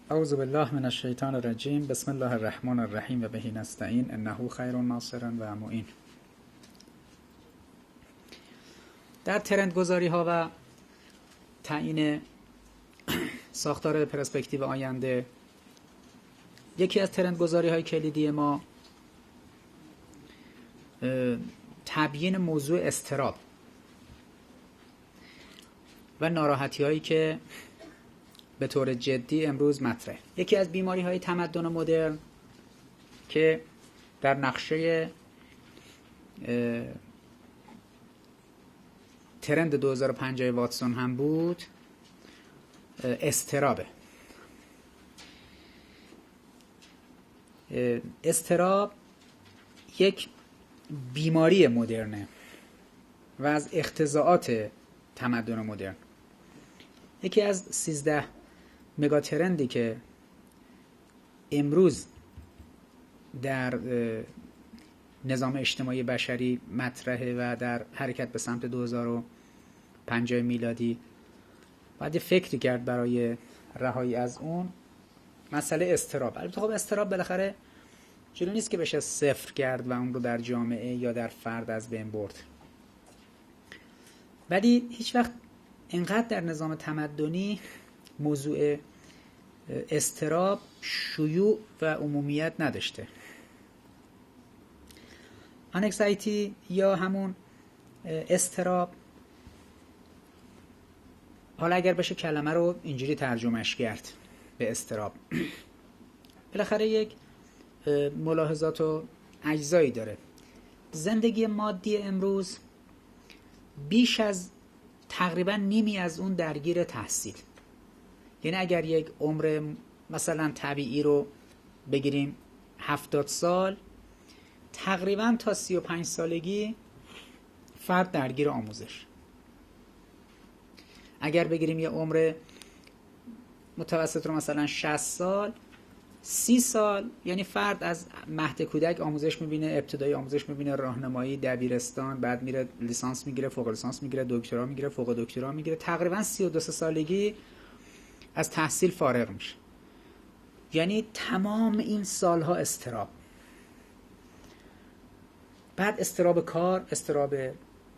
اعوذ بالله من الشیطان الرجیم. بسم الله الرحمن الرحیم و به نستعین انه خیر ناصر و معین. در ترندگذاری ها و تعیین ساختار پرسپکتیو آینده، یکی از ترندگذاری های کلیدی ما تبیین موضوع اضطراب و ناراحتی هایی که به طور جدی امروز مطرحه. یکی از بیماری های تمدن مدرن که در نقشه ترند 2050 واتسون هم بود، اضطرابه. اضطراب یک بیماری مدرنه و از اختزاعات تمدن مدرن. یکی از 13 مگا ترندی که امروز در نظام اجتماعی بشری مطرحه و در حرکت به سمت 2050 میلادی باید یه فکری کرد برای رهایی از اون، مسئله اضطراب. البته خب اضطراب بالاخره جلو نیست که بشه صفر کرد و اون رو در جامعه یا در فرد از بین برد، ولی هیچ وقت اینقدر در نظام تمدنی موضوع اضطراب شیوع و عمومیت نداشته. انکزایتی یا همون اضطراب، حالا اگر بشه کلمه رو اینجوری ترجمهش کرد به اضطراب، بالاخره یک ملاحظات و اجزایی داره. زندگی مادی امروز بیش از تقریبا نیمی از اون درگیر تحصیل. یعنی اگر یک عمر مثلا طبیعی رو بگیریم 70 سال، تقریبا تا 35 سالگی فرد درگیر آموزش. اگر بگیریم یه عمر متوسط رو مثلا 60 سال، 30 سال یعنی فرد از مهد کودک آموزش میبینه، ابتدایی آموزش میبینه، راهنمایی، دبیرستان، بعد میره لیسانس میگیره، فوق لیسانس میگیره، دکترا میگیره، فوق دکترا میگیره، تقریبا 32 سالگی از تحصیل فارغ میشه. یعنی تمام این سالها اضطراب. بعد اضطراب کار، اضطراب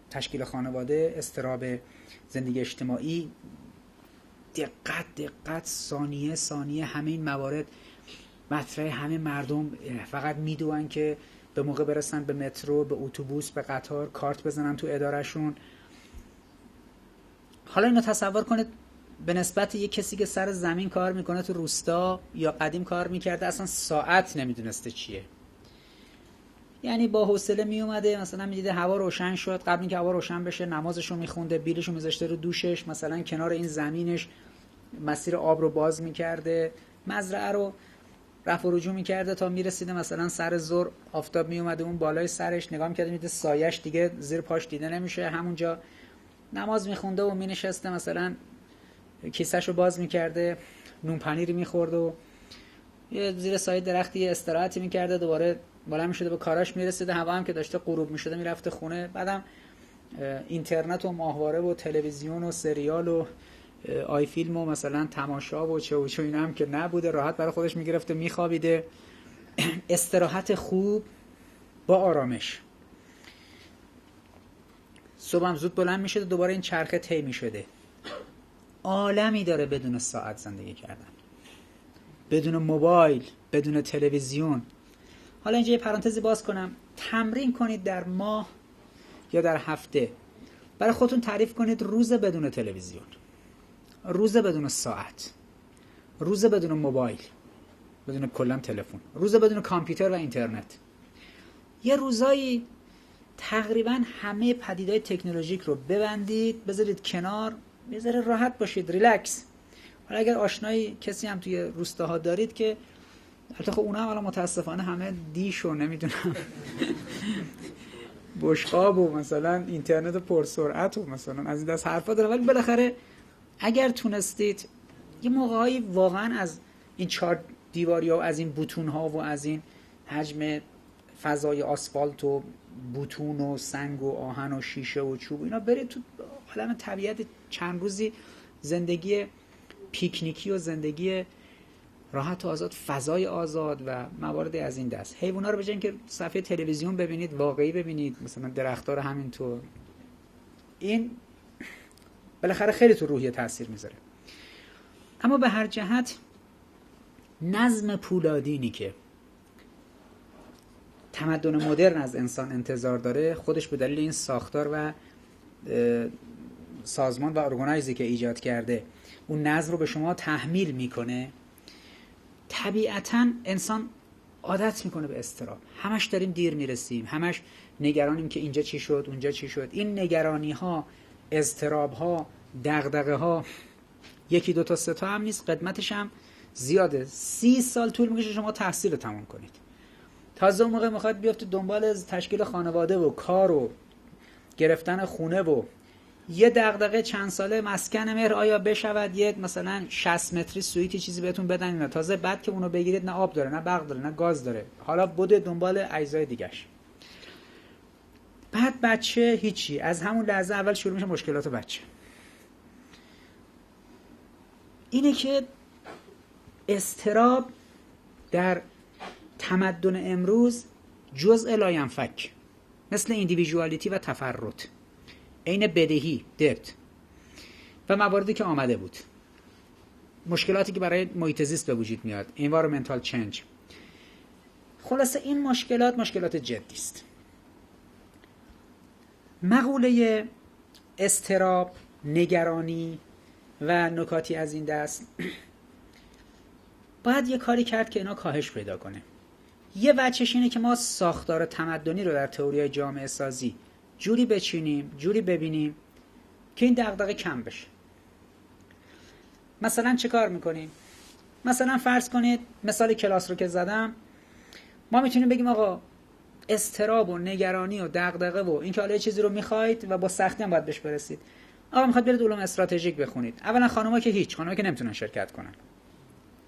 تشکیل خانواده، اضطراب زندگی اجتماعی، دقت ثانیه همه این موارد مطرح. همه مردم فقط میدونن که به موقع برسن به مترو، به اتوبوس، به قطار، کارت بزنن تو ادارهشون. حالا اینو تصور کنید به نسبت یک کسی که سر زمین کار میکنه تو روستا یا قدیم کار میکرده، اصلا ساعت نمیدونسته چیه. یعنی با حوصله میومده، مثلا میدیده هوا روشن شد، قبل اینکه هوا روشن بشه نمازشو میخونده، بیلشو میذاشته رو دوشش، مثلا کنار این زمینش مسیر آب رو باز میکرده، مزرعه رو رفع و رجوع میکرده تا میرسیده مثلا سر ظهر آفتاب میومده اون بالای سرش، نگاه میکرده میده سایش دیگه زیر پاش دیده نمیشه، همونجا نماز میخونده و مینشسته مثلا کیسه‌شو باز میکرده، نون پنیری میخورد و یه زیر سایه درختی استراحتی میکرده، دوباره بالا میشده به کاراش میرسیده، هوا هم که داشته غروب میشده میرفته خونه. بعدم اینترنت و ماهواره و تلویزیون و سریال و آی فیلم و مثلا تماشا و چه و چه اینا هم که نبوده، راحت برای خودش میگرفته میخوابیده. استراحت خوب با آرامش. صبح هم زود بلند میشده، دوباره این چرخه طی میشده. عالمی داره بدون ساعت زندگی کردن، بدون موبایل، بدون تلویزیون. حالا اینجا یه پرانتزی باز کنم، تمرین کنید در ماه یا در هفته برای خودتون تعریف کنید روز بدون تلویزیون، روز بدون ساعت، روز بدون موبایل، بدون کلا تلفن، روز بدون کامپیوتر و اینترنت. یه روزایی تقریبا همه پدیدهای تکنولوژیک رو ببندید، بذارید کنار، یه ذره راحت باشید، ریلکس. حالا اگر آشنایی کسی هم توی روستاها دارید که البته خب اونا هم الان متاسفانه همه دیش و نمیدونم بشقاب و مثلا اینترنت پرسرعت و مثلا از این دست حرفا داره، ولی بالاخره اگر تونستید یه موقعی واقعا از این 4 دیواری ها و از این بوتون ها و از این حجم فضای آسفالت و بوتون و سنگ و آهن و شیشه و چوب اینا برید تو عالم طبیعت چند روزی زندگی پیکنیکی و زندگی راحت و آزاد، فضای آزاد و موارد از این دست. حیونا رو به جای اینکه صفحه تلویزیون ببینید واقعی ببینید، مثلا درخت‌ها رو همینطور. این بالاخره خیلی تو روحیه تاثیر میذاره. اما به هر جهت نظم پولادینی که تمدن مدرن از انسان انتظار داره، خودش به دلیل این ساختار و سازمان و ارگانایزی که ایجاد کرده اون نظم رو به شما تحمیل میکنه. طبیعتاً انسان عادت میکنه به اضطراب. همش داریم دیر میرسیم، همش نگرانیم که اینجا چی شد اونجا چی شد. این نگرانی ها، اضطراب ها، دغدغه ها 1 2 تا 3 تا هم نیست، قدمتش هم زیاده. 30 سال طول میکشه شما تحصیل رو تمام کنید. تازه اون موقع میخواد بیافتید دنبال تشکیل خانواده و کار و گرفتن خونه و یه دغدغه چند ساله مسکن مهر آیا بشود یه مثلا 60 متری سویتی چیزی بهتون بدن، نه تازه بعد که اونو بگیرید نه آب داره نه برق داره نه گاز داره، حالا بوده دنبال اجزای دیگه‌اش. بعد بچه هیچی، از همون لحظه اول شروع میشه مشکلات بچه. اینه که اضطراب در تمدن امروز جزء لاینفک، مثل ایندیویژوالیتی و تفرد، عین بدهی دبت و مواردی که آمده بود، مشکلاتی که برای محیط زیست به وجود میاد، environmental change. خلاصه این مشکلات جدی است. مقوله اضطراب، نگرانی و نکاتی از این دست باید یه کاری کرد که اینا کاهش پیدا کنه. یه وجهش اینه که ما ساختار تمدنی رو در تئوری جامعه سازی جوری بچینیم، جوری ببینیم که این دغدغه کم بشه. مثلا چه کار میکنیم؟ مثلا فرض کنید مثال کلاس رو که زدم، ما میتونیم بگیم آقا اضطراب و نگرانی و دغدغه و این که حالا چیزی رو میخواید و با سختی هم باید بهش برسید. آقا میخواد برید علوم استراتژیک بخونید. اولا خانم‌ها که هیچ، خانم‌ها که نمیتونن شرکت کنن.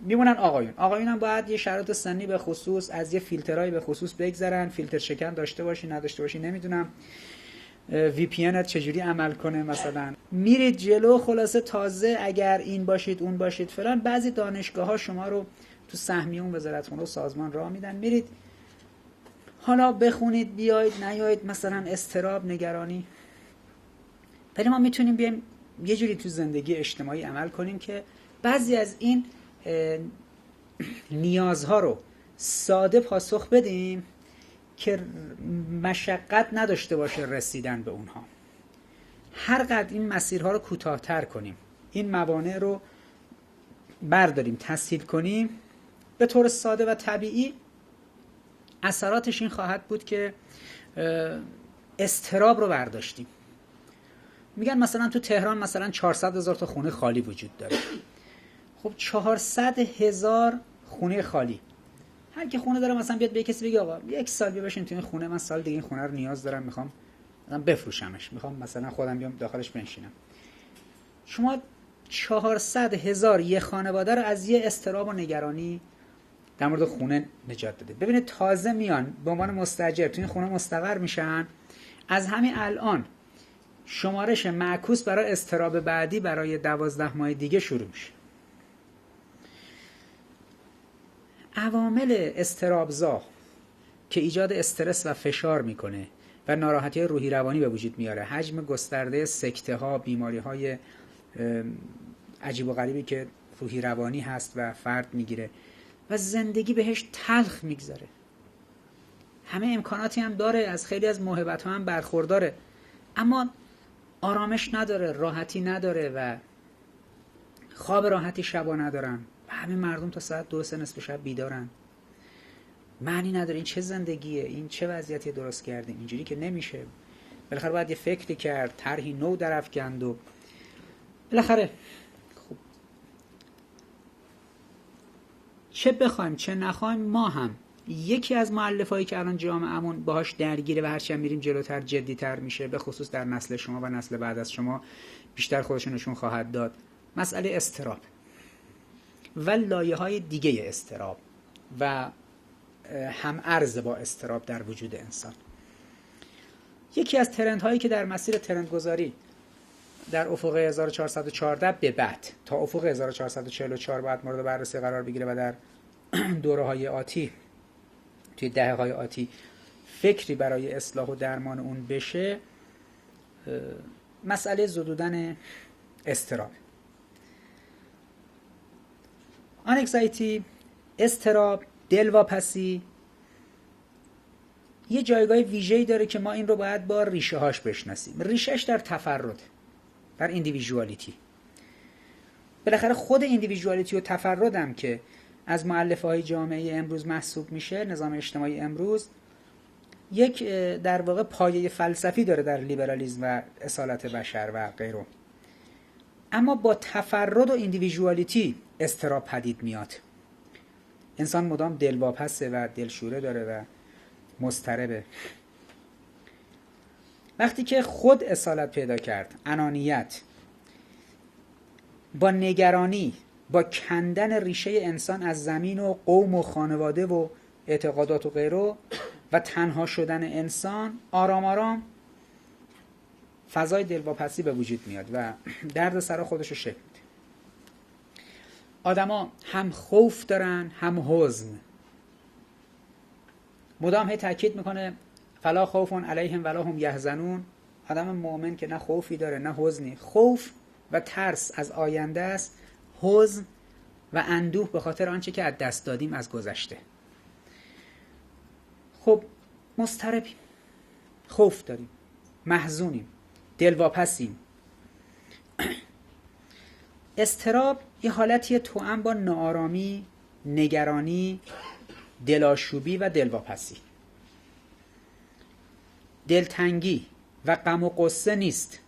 میمونن آقایون هم باید یه شرایط سنی به خصوص از یه فیلترهای به خصوص بگذرن، فیلتر شکن داشته باشی نداشته باشی نمیدونم، وی پی ان چجوری عمل کنه مثلا. میرید جلو، خلاصه تازه اگر این باشید اون باشید فلان، بعضی دانشگاه‌ها شما رو تو سهمیه اون وزارتخونه و سازمان راه میدن، میرید حالا بخونید بیاید نیاید، مثلا اضطراب نگرانی. ولی ما میتونیم بیایم یه جوری تو زندگی اجتماعی عمل کنیم که بعضی از این نیازها رو ساده پاسخ بدیم که مشقت نداشته باشه رسیدن به اونها. هر قدر این مسیرها رو کوتاه‌تر کنیم، این موانع رو برداریم تسهیل کنیم، به طور ساده و طبیعی اثراتش این خواهد بود که اضطراب رو برداشتیم. میگن مثلا تو تهران مثلا 400,000 تا خونه خالی وجود داره. خب 400,000 خونه خالی، هر کی خونه داره مثلا بیاد به کسی بگه آقا 1 سال بیا بشین تو این خونه، من سال دیگه این خونه رو نیاز دارم، میخوام مثلا بفروشمش، میخوام مثلا خودم بیام داخلش بنشینم. شما 400,000 یه خانواده رو از یه اضطراب و نگرانی در مورد خونه نجات داده. ببینید تازه میان به عنوان مستاجر تو این خونه مستقر میشن، از همین الان شمارش معکوس برای اضطراب بعدی برای 12 ماه دیگه شروع میشه. عوامل اضطرابزا که ایجاد استرس و فشار میکنه و ناراحتی روحی روانی به وجود میاره، حجم گسترده سکته ها، بیماری های عجیب و غریبی که روحی روانی هست و فرد میگیره و زندگی بهش تلخ میگذره. همه امکاناتی هم داره، از خیلی از موهبت ها هم برخورداره، اما آرامش نداره، راحتی نداره و خواب راحتی شبا ندارن و همه مردم تا ساعت 2-3 نصف شب بیدارن. معنی نداره. این چه زندگیه؟ این چه وضعیتی درست کردیم؟ اینجوری که نمیشه. بالاخره باید یه فکری کرد، طرحی نو درافکند و بالاخره خب چه بخوایم چه نخوایم ما هم یکی از مؤلفهایی که الان جامعهمون باهاش درگیره و هرچی هم میریم جلوتر جدی‌تر میشه، به خصوص در نسل شما و نسل بعد از شما بیشتر خودشون نشون خواهد داد، مسئله اضطراب و لایه‌های دیگه اضطراب و هم ارز با اضطراب در وجود انسان. یکی از ترندهایی که در مسیر ترندگذاری در افق 1414 به بعد تا افق 1444 باید مورد بررسی قرار بگیره و در دوره‌های آتی، توی دهه‌های آتی فکری برای اصلاح و درمان اون بشه، مسئله زدودن اضطراب. آنکزایتی، اضطراب، دلواپسی یه جایگاه ویژه‌ای داره که ما این رو باید با ریشه هاش بشناسیم. ریشهش در تفرد، در ایندیویژوالیتی. بالاخره خود ایندیویژوالیتی و تفردم که از مؤلفه‌های جامعه امروز محسوب میشه، نظام اجتماعی امروز یک در واقع پایه فلسفی داره در لیبرالیسم و اصالت بشر و غیره. اما با تفرد و ایندیویژوالیتی اضطراب پدید میاد. انسان مدام دلواپسه و دلشوره داره و مضطربه. وقتی که خود اصالت پیدا کرد، انانیت، با نگرانی، با کندن ریشه انسان از زمین و قوم و خانواده و اعتقادات و غیره و تنها شدن انسان، آرام آرام فضای دلواپسی به وجود میاد و درد سر خودش رو شکل میده. آدما هم خوف دارن هم حزن. مدام هی تاکید میکنه فلا خوف علیهم ولا هم یحزنون. آدم مؤمن که نه خوفی داره نه حزنی. خوف و ترس از آینده است، حزن و اندوه به خاطر آنچه که از دست دادیم از گذشته. خب مضطربیم، خوف داریم، محزونیم، دلواپسیم. اضطراب یه حالتیه توأم با ناآرامی، نگرانی، دلاشوبی و دلواپسی. دلتنگی و غم و غصه نیست،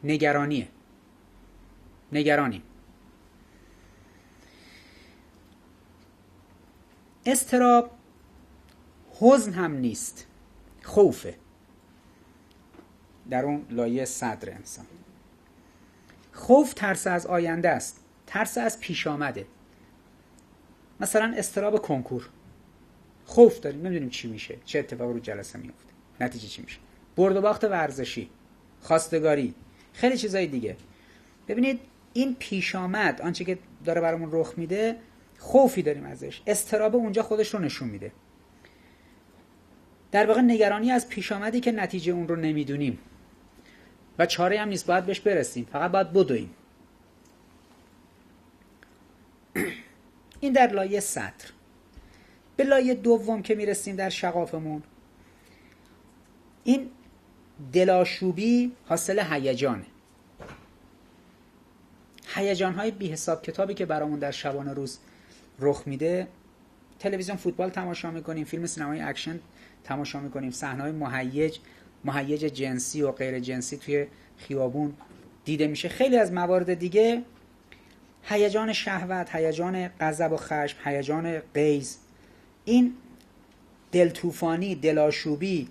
نگرانیه. نگرانی. اضطراب حزن هم نیست، خوفه. در اون لایه صدر انسان. خوف ترس از آینده است، ترس از پیش آمده. مثلا اضطراب کنکور، خوف داریم نمیدونیم چی میشه، چه اتفاقی رو جلسه میفته، نتیجه چی میشه. برد و باخت ورزشی، خواستگاری، خیلی چیزای دیگه. ببینید این پیش آمد، آنچه که داره برامون رخ میده، خوفی داریم ازش. اضطراب اونجا خودش رو نشون میده. در واقع نگرانی از پیش آمدی که نتیجه اون رو نمیدونیم و چاره هم نیست، باید بهش برسیم، فقط باید بدویم. این در لایه صدر. به لایه دوم که میرسیم در شغافمون، این دلاشوبی حاصل هیجانه. هیجان‌های بی حساب کتابی که برامون در شبانه روز رخ میده. تلویزیون فوتبال تماشا میکنیم، فیلم سینمایی اکشن تماشا میکنیم، صحنه‌های مهیج جنسی و غیر جنسی توی خیابون دیده میشه. خیلی از موارد دیگه، هیجان شهوت، هیجان غضب و خشم، هیجان غیظ، این دلطوفانی، دلاشوبی،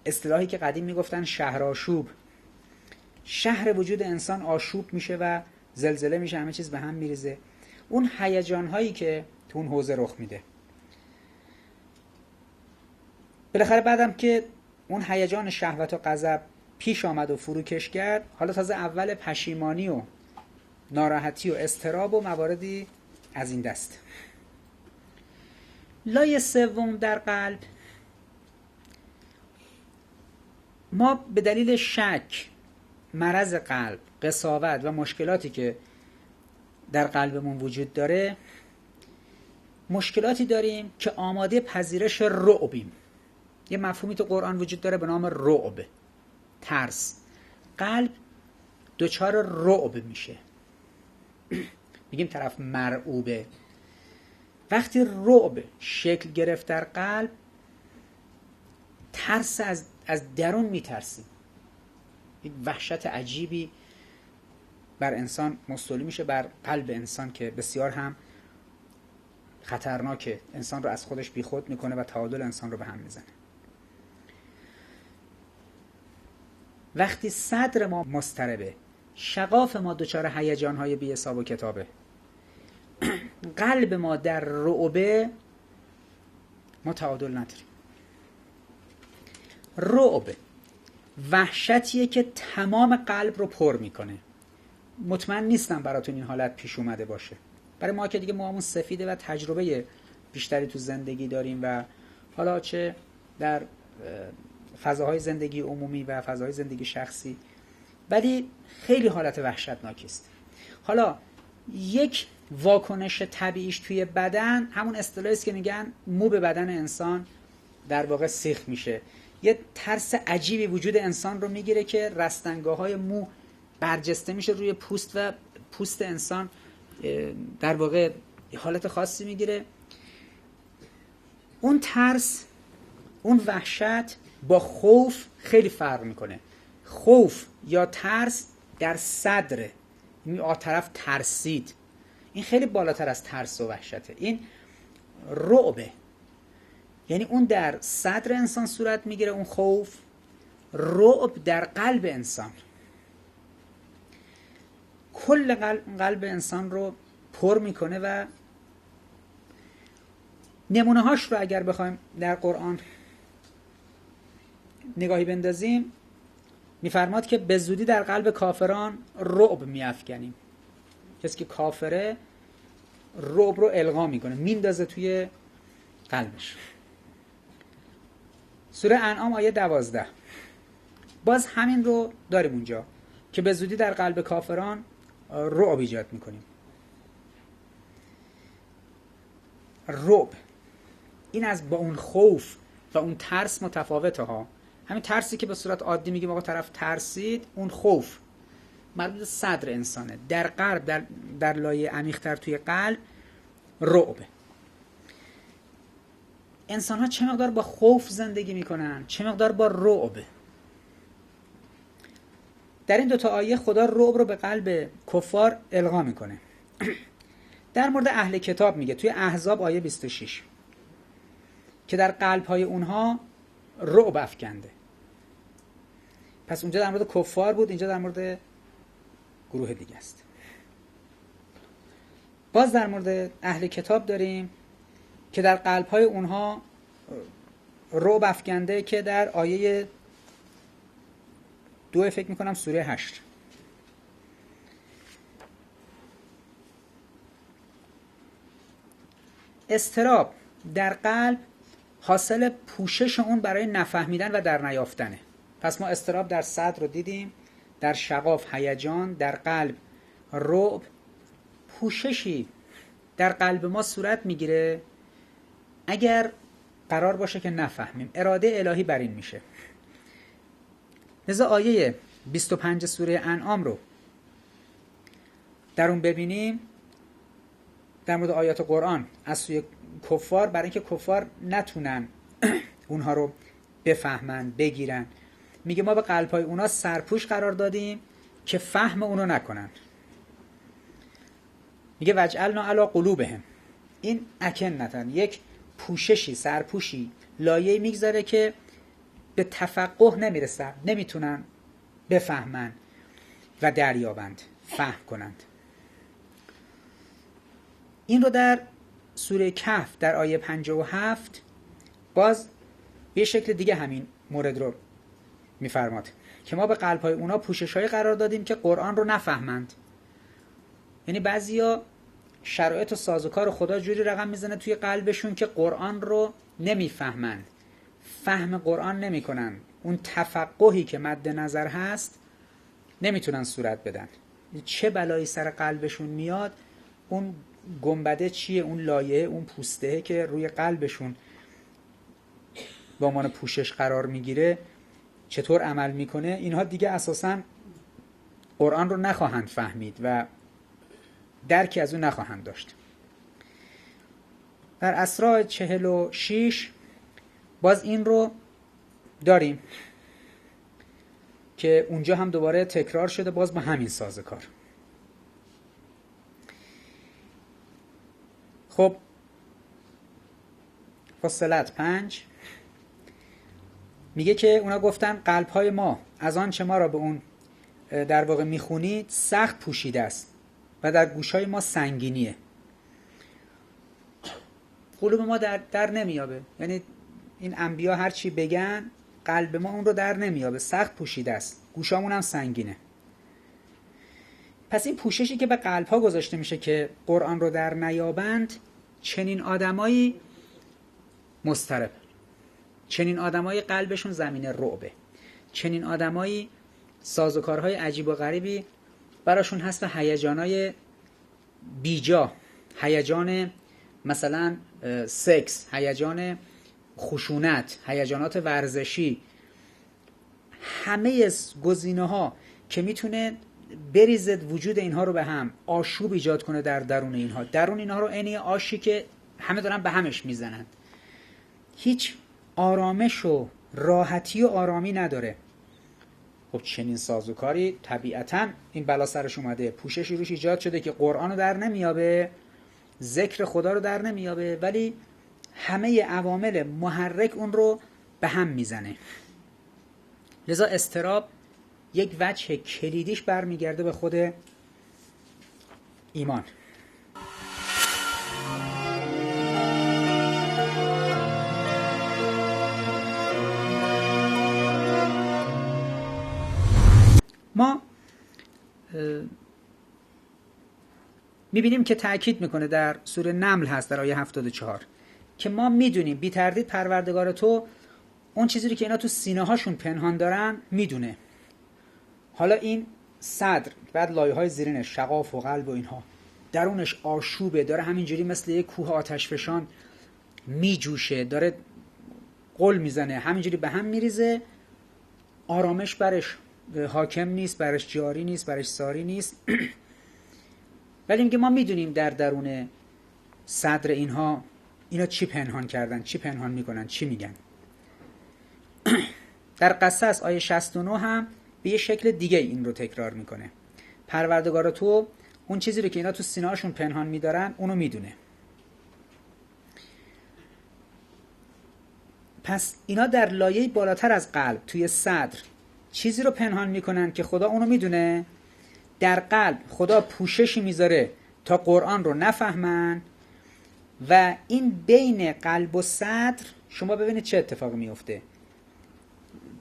اصطلاحی که قدیم میگفتن شهرآشوب. شهر وجود انسان آشوب میشه و زلزله میشه، همه چیز به هم میریزه. اون هیجان هایی که تو اون حوزه رخ میده، بالاخره بعدم که اون هیجان شهوت و غضب پیش آمد و فروکش کرد، حالا تازه اول پشیمانی و ناراحتی و اضطراب و مواردی از این دست. لایه سوم در قلب، ما به دلیل شک، مرض قلب، قساوت و مشکلاتی که در قلبمون وجود داره، مشکلاتی داریم که آماده پذیرش رعبیم. یه مفهومی تو قرآن وجود داره به نام رعب، ترس. قلب دچار رعب میشه، میگیم طرف مرعوبه. وقتی رعب شکل گرفت در قلب، ترس از درون میترسیم، یک وحشت عجیبی بر انسان مستولی میشه، بر قلب انسان، که بسیار هم خطرناکه، انسان رو از خودش بیخود میکنه و تعادل انسان رو به هم میزنه. وقتی صدر ما مضطربه، شغاف ما دچار هیجان‌های بی حساب و کتابه، قلب ما در رعبه، ما تعادل نداریم. رعب وحشتیه که تمام قلب رو پر میکنه. مطمئن نیستم براتون این حالت پیش اومده باشه. برای ما که دیگه موامون سفیده و تجربه بیشتری تو زندگی داریم و حالا چه در فضاهای زندگی عمومی و فضاهای زندگی شخصی، ولی خیلی حالت وحشتناکی است. حالا یک واکنش طبیعیش توی بدن، همون اصطلاحی است که میگن مو به بدن انسان در واقع سیخ میشه. یه ترس عجیبی وجود انسان رو میگیره که رستنگاه‌های مو برجسته میشه روی پوست و پوست انسان در واقع حالت خاصی میگیره. اون ترس، اون وحشت با خوف خیلی فرق میکنه. خوف یا ترس در صدره، این طرف ترسید، این خیلی بالاتر از ترس و وحشته. این رعبه، یعنی اون در صدر انسان صورت میگیره، اون خوف. رعب در قلب انسان، کل قلب انسان رو پر میکنه. و نمونه هاش رو اگر بخوایم در قرآن نگاهی بندازیم، میفرماد که به زودی در قلب کافران رعب میافکنیم. کسی که کافره، رعب رو القا میکنه، میندازه توی قلبش. سوره انعام آیه 12 باز همین رو داریم اونجا که به زودی در قلب کافران رعب ایجاد میکنیم. رعب این از با اون خوف و اون ترس متفاوته ها. همین ترسی که به صورت عادی میگیم آقا طرف ترسید، اون خوف مربوط به صدر انسانه. در قلب، در لایه عمیق‌تر توی قلب رعبه. انسان ها چه مقدار با خوف زندگی میکنن، چه مقدار با رعب. در این دوتا آیه خدا رعب رو به قلب کفار القا میکنه. در مورد اهل کتاب میگه توی احزاب آیه 26 که در قلب‌های اونها رعب افکنده. پس اونجا در مورد کفار بود، اینجا در مورد گروه دیگه است. باز در مورد اهل کتاب داریم که در قلب‌های اونها رعب افکنده، که در آیه 2 فکر میکنم سوره 8. اضطراب در قلب حاصل پوشش اون برای نفهمیدن و در نیافتنه. پس ما اضطراب در صدر رو دیدیم، در شغاف هیجان، در قلب رعب. پوششی در قلب ما صورت میگیره اگر قرار باشه که نفهمیم. اراده الهی بر این میشه. لذا آیه 25 سوره انعام رو در اون ببینیم، در مورد آیات قرآن از سوی کفار، برای اینکه کفار نتونن اونها رو بفهمن، بگیرن، میگه ما به قلب‌های اونا سرپوش قرار دادیم که فهم اونو نکنن. میگه وجعلنا علی قلوبهم، این اکنتن، یک پوششی، سرپوشی، لایه‌ای میگذاره که به تفقه نمیرسن، نمیتونن بفهمن و دریابند، فهم کنند. این رو در سوره کهف در آیه 57 باز به شکل دیگه همین مورد رو میفرماد که ما به قلب‌های اونا پوشش‌های قرار دادیم که قرآن رو نفهمند. یعنی بعضیا شرایط و سازوکار خدا جوری رقم میزنه توی قلبشون که قرآن رو نمیفهمند، فهم قرآن نمیکنن، اون تفقهی که مد نظر هست نمیتونن صورت بدن. چه بلایی سر قلبشون میاد، اون گنبده چیه، اون لایه، اون پوسته که روی قلبشون به عنوان پوشش قرار میگیره چطور عمل میکنه، اینها دیگه اساساً قرآن رو نخواهند فهمید و درکی از اون نخواهند داشت. در اسراء 46 باز این رو داریم که اونجا هم دوباره تکرار شده باز با همین سازوکار. خب فصلت 5 میگه که اونا گفتن قلب‌های ما از آن چه ما را به اون در واقع میخونید سخت پوشیده است و در گوش‌های ما سنگینیه. قلوب ما در نمیابه، یعنی این انبیا هر چی بگن قلب ما اون رو در نمیابه، سخت پوشیده است، گوشامون هم سنگینه. پس این پوششی که به قلب‌ها گذاشته میشه که قرآن رو در نیابند، چنین آدمایی مضطرب، چنین آدمایی قلبشون زمینه رعبه، چنین آدمایی سازوکارهای عجیب و غریبی براشون هست و هیجانای بیجا، هیجان مثلا سکس، هیجان خشونت، هیجانات ورزشی، همه گزینه‌ها که میتونه بریزد وجود اینها رو به هم، آشوب ایجاد کنه در درون اینها، درون اینها رو عین آشی که همه دارن به همش میزنن، هیچ آرامش و راحتی و آرامی نداره. خب چنین سازوکاری طبیعتاً این بلا سرش اومده، پوششی روش ایجاد شده که قرآن رو در نمیابه، ذکر خدا رو در نمیابه، ولی همه عوامل محرک اون رو به هم میزنه. لذا اضطراب یک وجه کلیدیش برمیگرده به خود ایمان. ما میبینیم که تأکید میکنه در سوره نمل هست در آیه 74 که ما میدونیم بی تردید پروردگار تو اون چیزی که اینا تو سینه هاشون پنهان دارن میدونه. حالا این صدر بعد لایه های زیرینش، شقاف و قلب و اینها، درونش آشوبه، داره همینجوری مثل یک کوه آتش فشان میجوشه، داره قل میزنه، همینجوری به هم میریزه، آرامش برش حاکم نیست، برش جاری نیست، برش ساری نیست. ولی میگه ما میدونیم در درون صدر اینا چی پنهان کردن، چی پنهان میکنن، چی میگن. در قصص آیه 69 هم به یه شکل دیگه این رو تکرار میکنه. پروردگار تو اون چیزی رو که اینا تو سینه‌هاشون پنهان میدارن اونو میدونه. پس اینا در لایه بالاتر از قلب توی صدر چیزی رو پنهان میکنن که خدا اونو میدونه. در قلب خدا پوششی میذاره تا قرآن رو نفهمن و این بین قلب و صدر شما ببینید چه اتفاقی میفته.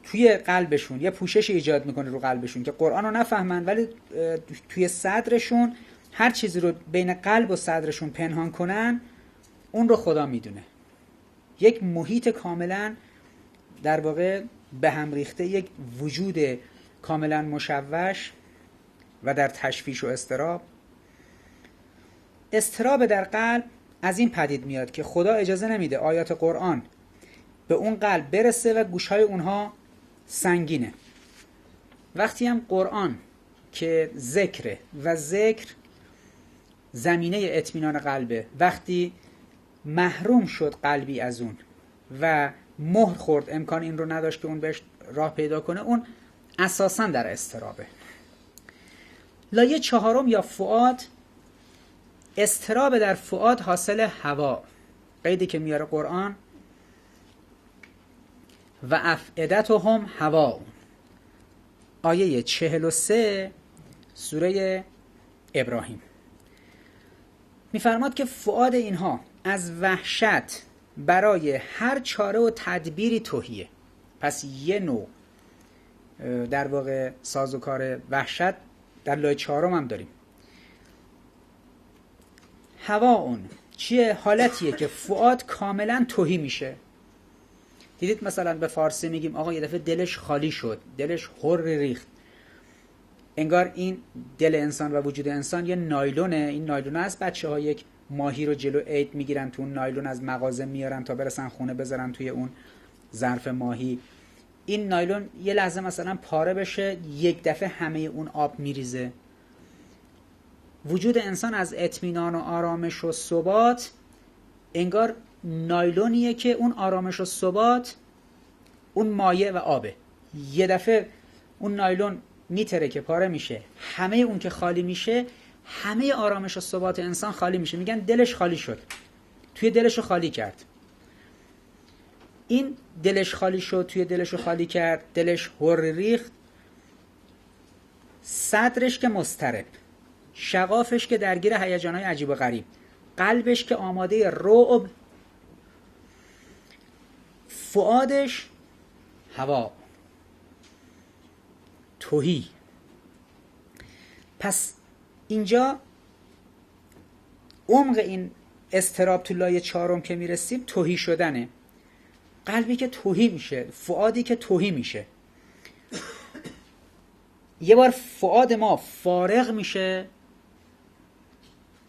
توی قلبشون یه پوشش ایجاد میکنه رو قلبشون که قرآن رو نفهمن، ولی توی صدرشون هر چیزی رو بین قلب و صدرشون پنهان کنن اون رو خدا میدونه. یک محیط کاملا در واقع به هم ریخته، یک وجود کاملا مشوش و در تشویش و اضطراب در قلب از این پدید میاد که خدا اجازه نمیده آیات قرآن به اون قلب برسه و گوشهای اونها سنگینه. وقتی هم قرآن که ذکره و ذکر زمینه اطمینان قلبه، وقتی محروم شد قلبی از اون و مهر خورد، امکان این رو نداشت که اون بهش راه پیدا کنه، اون اساساً در اضطرابه. لایه 4 یا فؤاد، اضطراب در فؤاد حاصل هوا، قیدی که میاره قرآن و افئدتهم هوا، آیه 43 سوره ابراهیم. میفرماد که فؤاد اینها از وحشت برای هر چاره و تدبیری تهیه. پس یه نوع در واقع سازوکار وحشت در لایه 4 هم داریم. هوا اون چیه؟ حالتیه که فؤاد کاملا تهی میشه. دیدید مثلا به فارسی میگیم آقا یه دفعه دلش خالی شد، دلش هر ریخت. انگار این دل انسان و وجود انسان یه نایلونه. این نایلونه از بچه ها یک ماهی رو جلو عید میگیرن، تو اون نایلون از مغازه میارن تا برسن خونه بذارن توی اون ظرف ماهی. این نایلون یه لحظه مثلا پاره بشه، یک دفعه همه اون آب میریزه. وجود انسان از اطمینان و آرامش و ثبات انگار نایلونیه که اون آرامش و ثبات اون مایع و آبه. یه دفعه اون نایلون میتره که پاره میشه، همه اون که خالی میشه، همه آرامش و ثبات انسان خالی میشه. میگن دلش خالی شد، توی دلش رو خالی کرد. این دلش خالی شد، توی دلش رو خالی کرد، دلش هر ریخت، صدرش که مضطرب، شقافش که درگیر هیجانهای عجیب و غریب، قلبش که آماده رعب، فؤادش هوا، تهی. پس اینجا عمق این اضطراب تو لایه 4 که میرسیم تهی شدنه. قلبی که تهی میشه، فؤادی که تهی میشه. یه بار فؤاد ما فارغ میشه،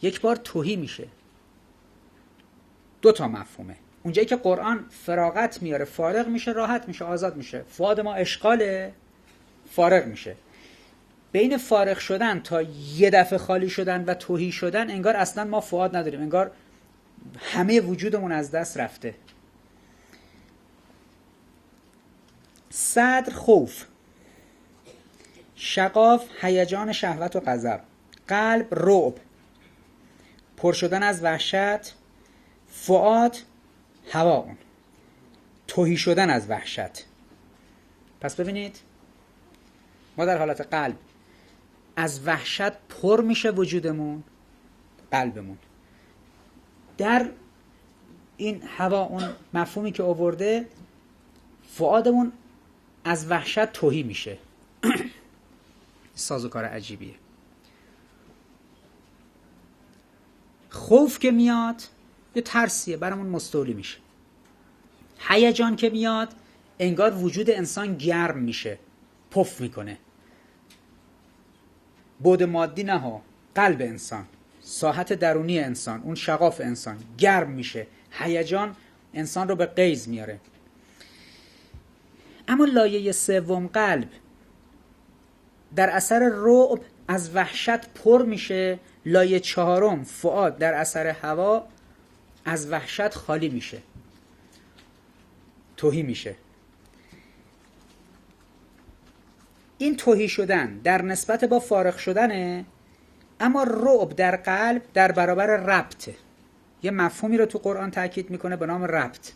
یک بار تهی میشه. 2 تا مفهومه. اونجایی که قرآن فراغت میاره، فارغ میشه، راحت میشه، آزاد میشه. فؤاد ما اشغاله، فارغ میشه. بین فارغ شدن تا یه دفعه خالی شدن و تهی شدن انگار اصلا ما فؤاد نداریم، انگار همه وجودمون از دست رفته. صدر خوف، شقاف هیجان شهوت و غضب، قلب رعب، پر شدن از وحشت، فؤاد هوا، تهی شدن از وحشت. پس ببینید ما در حالت قلب از وحشت پر میشه وجودمون، قلبمون. در این هوا اون مفهومی که آورده، فؤادمون از وحشت تهی میشه. سازوکار عجیبیه. خوف که میاد یه ترسیه، برامون مستولی میشه. هیجان که میاد انگار وجود انسان گرم میشه، پف میکنه. بعد مادی نه ها، قلب انسان، ساحت درونی انسان، اون شقاف انسان گرم میشه. هیجان انسان رو به قیز میاره. اما لایه 3 قلب در اثر رعب از وحشت پر میشه. لایه 4 فؤاد در اثر هوا از وحشت خالی میشه، تهی میشه. این تهی شدن در نسبت با فارغ شدنه، اما رعب در قلب در برابر ربطه. یه مفهومی رو تو قرآن تاکید میکنه به نام ربط.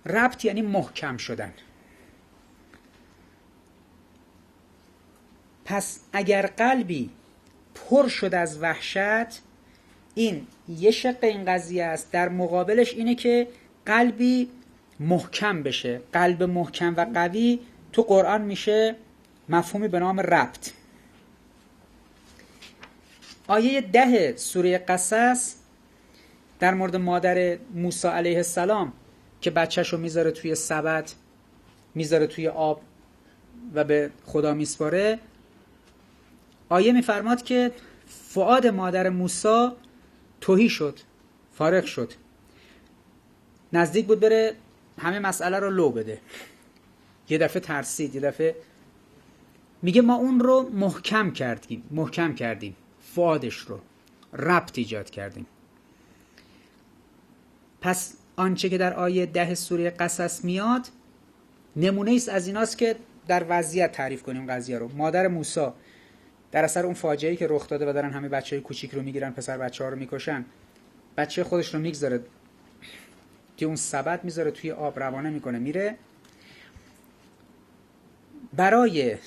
ربط یعنی محکم شدن. پس اگر قلبی پر شد از وحشت، این یه شق این قضیه است. در مقابلش اینه که قلبی محکم بشه. قلب محکم و قوی تو قرآن میشه مفهومی به نام ربط. آیه 10 سوره قصص در مورد مادر موسی علیه السلام که بچه‌شو میذاره توی سبد، میذاره توی آب و به خدا میسپاره، آیه میفرماد که فؤاد مادر موسی تهی شد، فارغ شد، نزدیک بود بره همه مسئله رو لو بده. یه دفعه ترسید، یه دفعه میگه ما اون رو محکم کردیم فؤادش رو ربط ایجاد کردیم. پس آنچه که در آیه 10 سوره قصص میاد نمونه ایست از ایناست که در وضعیت تعریف کنیم قضیه رو. مادر موسی در اثر اون فاجعه‌ای که رخ داده و دارن همه بچه‌های کوچیک رو میگیرن، پسر بچه‌ها رو میکشن، بچه خودش رو میگذاره توی اون سبد، میذاره توی آب، روانه میکنه میره. برای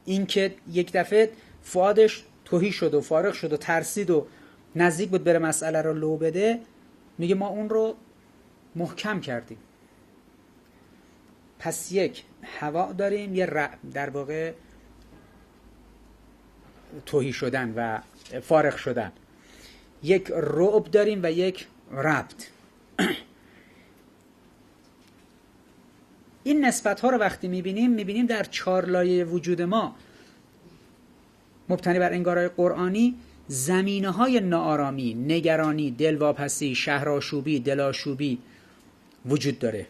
اینکه یک دفعه فؤادش تهی شد و فارغ شد و ترسید و نزدیک بود بره مسئله رو لو بده، میگه ما اون رو محکم کردیم. پس یک هوا داریم، یه در واقع تهی شدن و فارغ شدن، یک رعب داریم و یک ربط. این نسبت ها رو وقتی میبینیم در 4 لایه وجود ما مبتنی بر انگارهای قرآنی زمینه های ناآرامی، نگرانی، دلواپسی، شهرآشوبی، دلآشوبی وجود داره.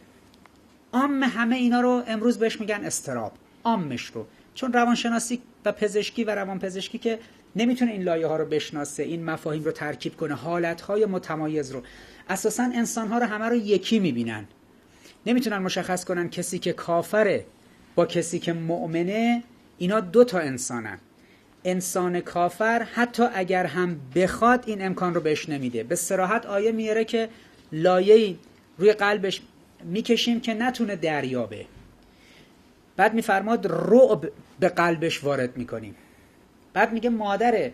عام همه اینا رو امروز بهش میگن اضطراب، عامش رو، چون روانشناسی و پزشکی و روانپزشکی که نمیتونه این لایه ها رو بشناسه، این مفاهیم رو ترکیب کنه، حالت های متمایز رو، اساساً انسان ها رو همه رو یکی میبینن، نمیتونن مشخص کنن کسی که کافره با کسی که مؤمنه اینا 2 تا انسانن. انسان کافر حتی اگر هم بخواد این امکان رو بهش نمیده. به صراحت آیه میاره که لایه‌ای روی قلبش میکشیم که نتونه دریابه. بعد میفرماد رعب به قلبش وارد میکنیم. بعد میگه مادر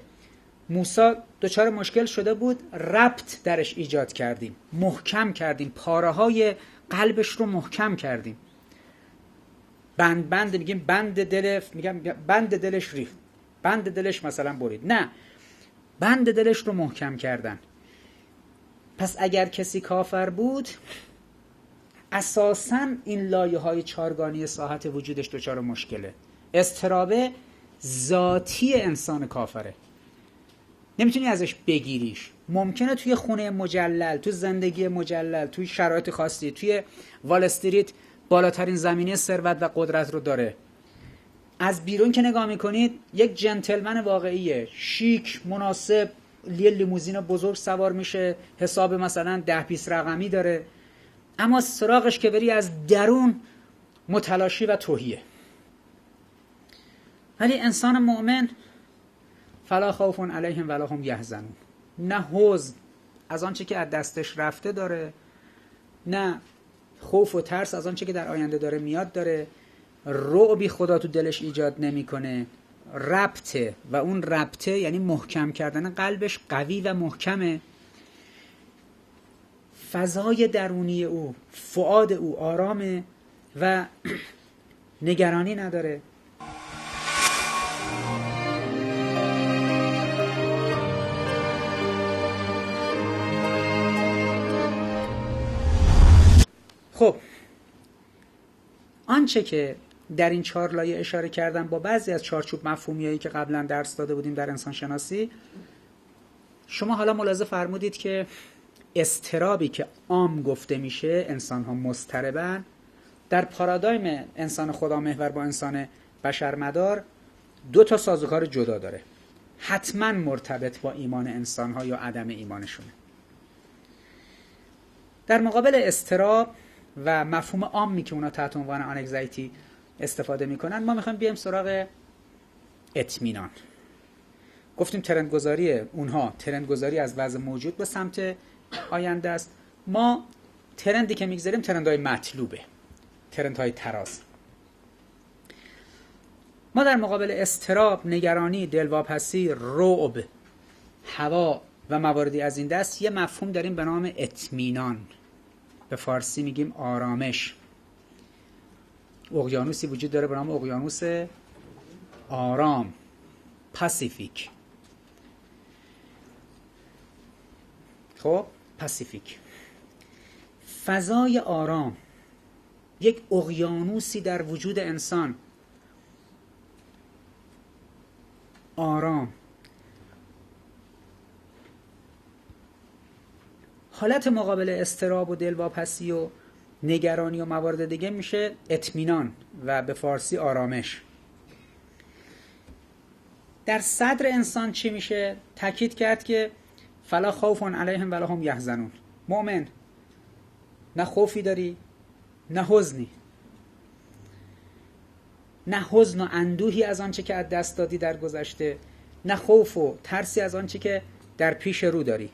موسی دچار مشکل شده بود، ربط درش ایجاد کردیم، محکم کردیم، پاره‌های قلبش رو محکم کردیم. بند میگیم بند دلش ریخت، بند دلش مثلا برید، نه، بند دلش رو محکم کردن. پس اگر کسی کافر بود اساساً این لایه های 4گانه ساحت وجودش دچار مشکله. اضطراب ذاتی انسان کافره، نمیتونی ازش بگیریش. ممکنه توی خونه مجلل، تو زندگی مجلل، توی شرایط خاصی، توی وال استریت بالاترین زمینه ثروت و قدرت رو داره، از بیرون که نگاه میکنید یک جنتلمن واقعیه، شیک، مناسب، لیموزین بزرگ سوار میشه، حساب مثلا 10-20 رقمی داره، اما سراغش که بری از درون متلاشی و تهیه. ولی انسان مؤمن فلا خوف علیهم ولا هم یحزنون، نه حزن از آنچه که از دستش رفته داره، نه خوف و ترس از آنچه که در آینده داره میاد داره، رعبی خدا تو دلش ایجاد نمیکنه، ربطه، و اون ربطه یعنی محکم کردن قلبش قوی و محکمه. فضای درونی او، فؤاد او آرامه و نگرانی نداره. خب آنچه که در این 4 لایه اشاره کردم با بعضی از چارچوب مفهومیایی که قبلا درس داده بودیم در انسان شناسی، شما حالا ملاحظه فرمودید که اضطرابی که عام گفته میشه انسان ها مضطربن، در پارادایم انسان خدا محور با انسان بشر مدار 2 تا سازوکار جدا داره، حتما مرتبط با ایمان انسان ها یا عدم ایمانشونه. در مقابل اضطراب و مفهوم عامی که اونا تحت عنوان آنگزایتی استفاده میکنن، ما میخوایم بیایم سراغ اطمینان. گفتیم ترندگذاری اونها ترندگذاری از وضع موجود به سمت آینده است. ما ترندی که میگذاریم ترندهای مطلوبه، ترندهای تراز. ما در مقابل اضطراب، نگرانی، دلواپسی، رعب، هوا و مواردی از این دست یه مفهوم داریم به نام اطمینان. به فارسی میگیم آرامش. اقیانوسی وجود داره به نام اقیانوس آرام، پاسیفیک. خب پاسیفیک، فضای آرام، یک اقیانوسی در وجود انسان، آرام. حالت مقابل اضطراب و دلواپسی و نگرانی و موارد دیگه میشه اطمینان و به فارسی آرامش. در صدر انسان چی میشه؟ تاکید کرد که فلا خوف علیهم ولا هم یحزنون. مؤمن نه خوفی داری نه حزنی، نه حزن و اندوهی از آنچه که از دست دادی در گذشته، نه خوف و ترسی از آنچه که در پیش رو داری.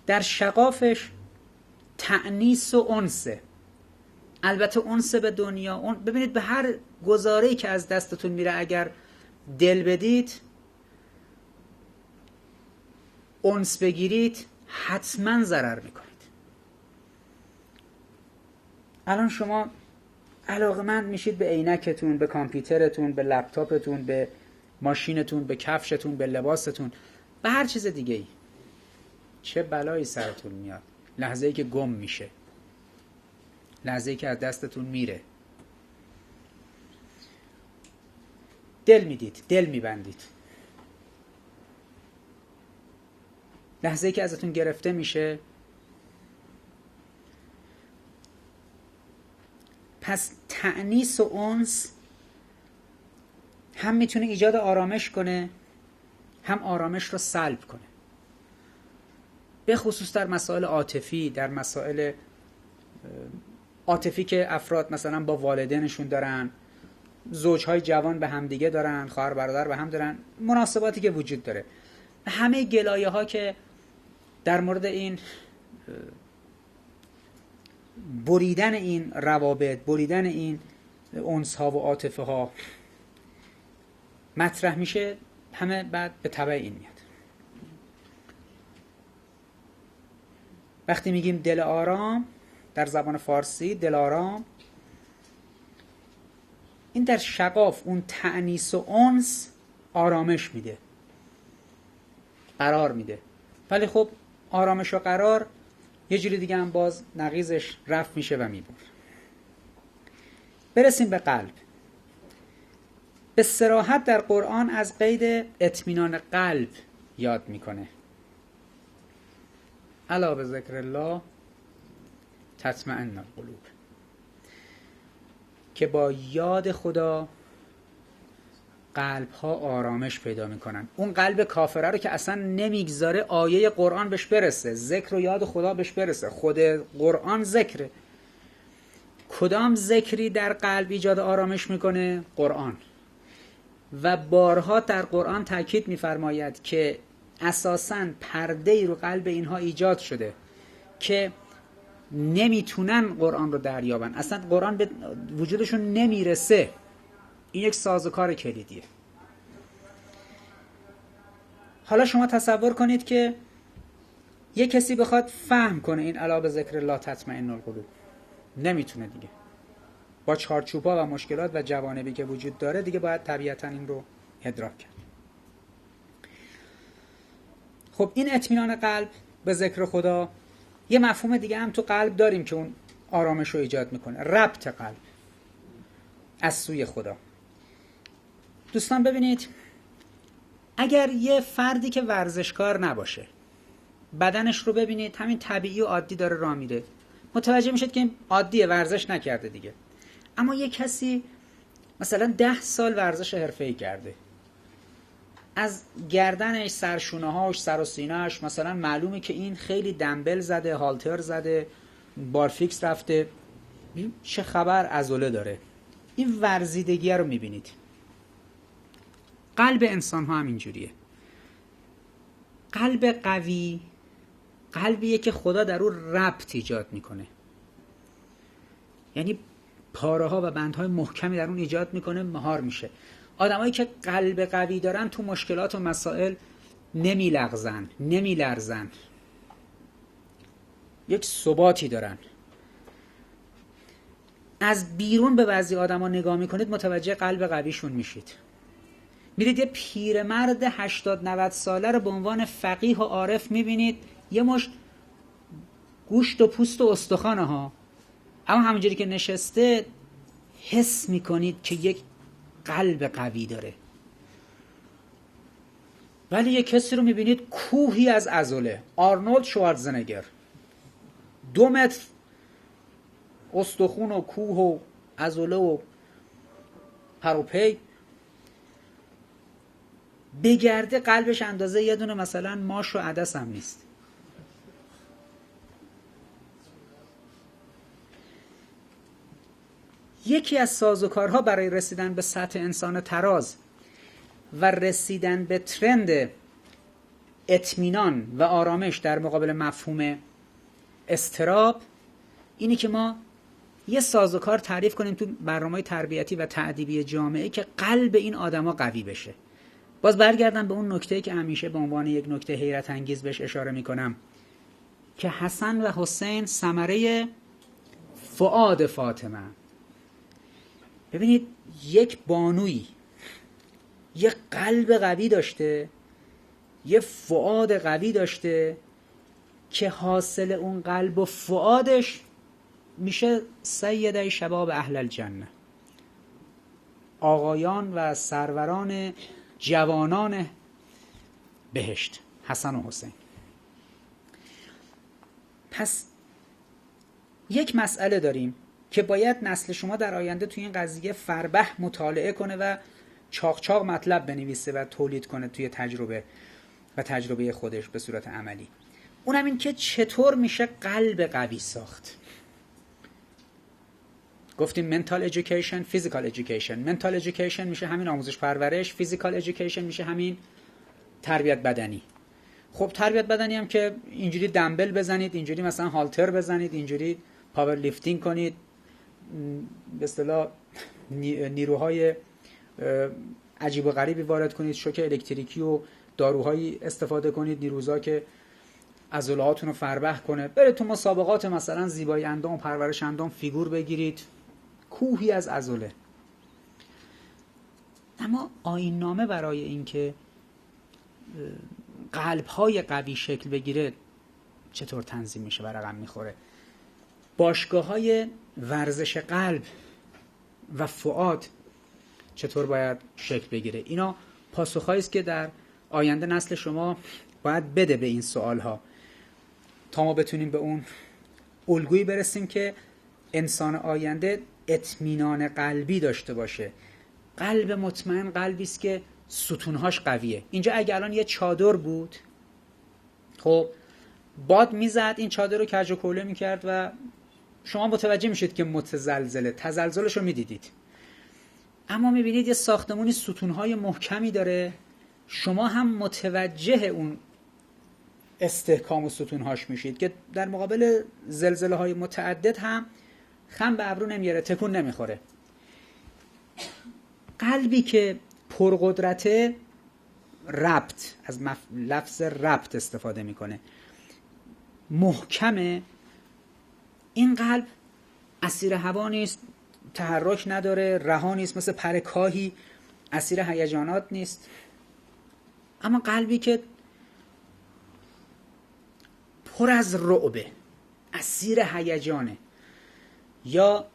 در شقافش تأنیس و انسه. البته انسه به دنیا، ببینید به هر گزاره‌ای که از دستتون میره اگر دل بدید، انس بگیرید، حتما ضرر میکنید. الان شما علاقمند میشید به عینکتون، به کامپیوترتون، به لپتاپتون، به ماشینتون، به کفشتون، به لباستون، به هر چیز دیگه ای. چه بلایی سرتون میاد لحظه‌ای که گم میشه، لحظه‌ای که از دستتون میره. دل میدید، دل میبندید. لحظه‌ای که ازتون گرفته میشه. پس تأنیس و انس هم میتونه ایجاد آرامش کنه، هم آرامش رو سلب کنه، به خصوص در مسائل عاطفی، در مسائل عاطفی که افراد مثلا با والدینشون دارن، زوجهای جوان به هم دیگه دارن، خواهر برادر به هم دارن، مناسباتی که وجود داره، همه گلایه ها که در مورد این بریدن این روابط، بریدن این انس ها و عاطفه ها مطرح میشه، همه بعد به تبع این میاد. وقتی میگیم دل آرام در زبان فارسی، دل آرام، این در شقاف اون تأنیس و انس آرامش میده، قرار میده. ولی خب آرامش و قرار یه جوری دیگه هم باز نقیضش رفع میشه و میبور. برسیم به قلب. به صراحت در قرآن از قید اطمینان قلب یاد میکنه. الا به ذکر الله تطمئن القلوب، که با یاد خدا قلب ها آرامش پیدا میکنن. اون قلب کافره رو که اصلا نمیگذاره آیه قرآن بهش برسه، ذکر و یاد خدا بهش برسه. خود قرآن ذکره. کدام ذکری در قلب ایجاد آرامش میکنه؟ قرآن. و بارها در قرآن تاکید میفرماید که اساساً پرده‌ای رو قلب اینها ایجاد شده که نمیتونن قرآن رو دریابن، اصلا قرآن به وجودشون نمیرسه. این یک سازوکار کلیدیه. حالا شما تصور کنید که یک کسی بخواد فهم کنه این الا به ذکر الله تطمئن القلوب، نمیتونه دیگه. با چارچوب‌ها و مشکلات و جوانبی که وجود داره دیگه باید طبیعتاً این رو ادراک کرد. خب این اطمینان قلب به ذکر خدا، یه مفهوم دیگه هم تو قلب داریم که اون آرامش رو ایجاد میکنه، ربط قلب از سوی خدا. دوستان ببینید، اگر یه فردی که ورزشکار نباشه، بدنش رو ببینید همین طبیعی و عادی داره راه میره، متوجه میشید که این عادیه، ورزش نکرده دیگه. اما یه کسی مثلا 10 سال ورزش حرفه‌ای کرده، از گردنش، سرشونه‌هاش، سر و سینه‌اش مثلا معلومه که این خیلی دمبل زده، هالتر زده، بارفیکس رفته، چه خبر عضله داره. این ورزیدگی رو میبینید. قلب انسان ها هم اینجوریه. قلب قوی قلبیه که خدا در اون ربط ایجاد میکنه، یعنی پاره ها و بندهای محکمی در اون ایجاد میکنه، مهار میشه. آدمایی که قلب قوی دارن تو مشکلات و مسائل نمیلغزن، نمیلرزن، یک ثباتی دارن. از بیرون به بعضی آدما نگاه میکنید متوجه قلب قویشون میشید. میرید یه پیرمرد 80-90 ساله رو به عنوان فقیه و عارف میبینید، یه مشت گوشت و پوست و استخوانه ها، اما همونجوری که نشسته حس میکنید که یک قلب قوی داره. ولی یه کسی رو میبینید کوهی از عضله، آرنولد شوارزنگر، 2 متر استخون و کوه و عضله و پروپی، بگرده قلبش اندازه یه دونه مثلا ماش و عدس هم نیست. یکی از سازوکارها برای رسیدن به سطح انسان تراز و رسیدن به ترند اطمینان و آرامش در مقابل مفهوم اضطراب اینی که ما یه سازوکار تعریف کنیم تو برنامه‌های تربیتی و تأدیبی جامعه که قلب این آدما قوی بشه. باز برگردم به اون نکته‌ای که همیشه به عنوان یک نکته حیرت انگیز بهش اشاره میکنم که حسن و حسین ثمره فؤاد فاطمه. ببینید یک بانویی یک قلب قوی داشته، یه فؤاد قوی داشته که حاصل اون قلب و فؤادش میشه سیدای شباب اهل الجنه، آقایان و سروران جوانان بهشت، حسن و حسین. پس یک مسئله داریم که باید نسل شما در آینده توی این قضیه فربه مطالعه کنه و چاق چاق مطلب بنویسه و تولید کنه توی تجربه خودش به صورت عملی. اونم این که چطور میشه قلب قوی ساخت. گفتیم mental education, physical education. mental education میشه همین آموزش پرورش، physical education میشه همین تربیت بدنی. خب تربیت بدنی هم که اینجوری دمبل بزنید، اینجوری مثلا هالتر بزنید، اینجوری پاور لیفتینگ کنید، به اصطلاح نیروهای عجیب و غریبی وارد کنید، شوک الکتریکی و داروهایی استفاده کنید، نیروزا که عضلاتونو فربه کنه، برید تو مسابقات مثلا زیبایی اندام و پرورش اندام فیگور بگیرید، کوهی از عضله. اما آیین‌نامه برای اینکه قلب‌های قوی شکل بگیره چطور تنظیم میشه و رقم میخوره؟ باشگاه‌های ورزش قلب و فؤاد چطور باید شکل بگیره؟ اینا پاسخهایی است که در آینده نسل شما باید بده به این سوالها تا ما بتونیم به اون الگویی برسیم که انسان آینده اطمینان قلبی داشته باشه. قلب مطمئن قلبی است که ستونهاش قویه. اینجا اگه الان یه چادر بود، خب باد میزد، این چادر رو کج و کوله میکرد و شما متوجه میشید که متزلزله، تزلزلش رو میدیدید. اما میبینید یه ساختمونی ستونهای محکمی داره، شما هم متوجه اون استحکام و ستونهاش میشید که در مقابل زلزله های متعدد هم خم به ابرو نمیاره، تکون نمیخوره. قلبی که پرقدرت، ربط، از لفظ ربط استفاده میکنه، محکمه، این قلب اسیر هوا نیست، تحرک نداره، رها نیست، مثل پر کاهی اسیر هیجانات نیست. اما قلبی که پر از رعبه، اسیر هیجانه، یا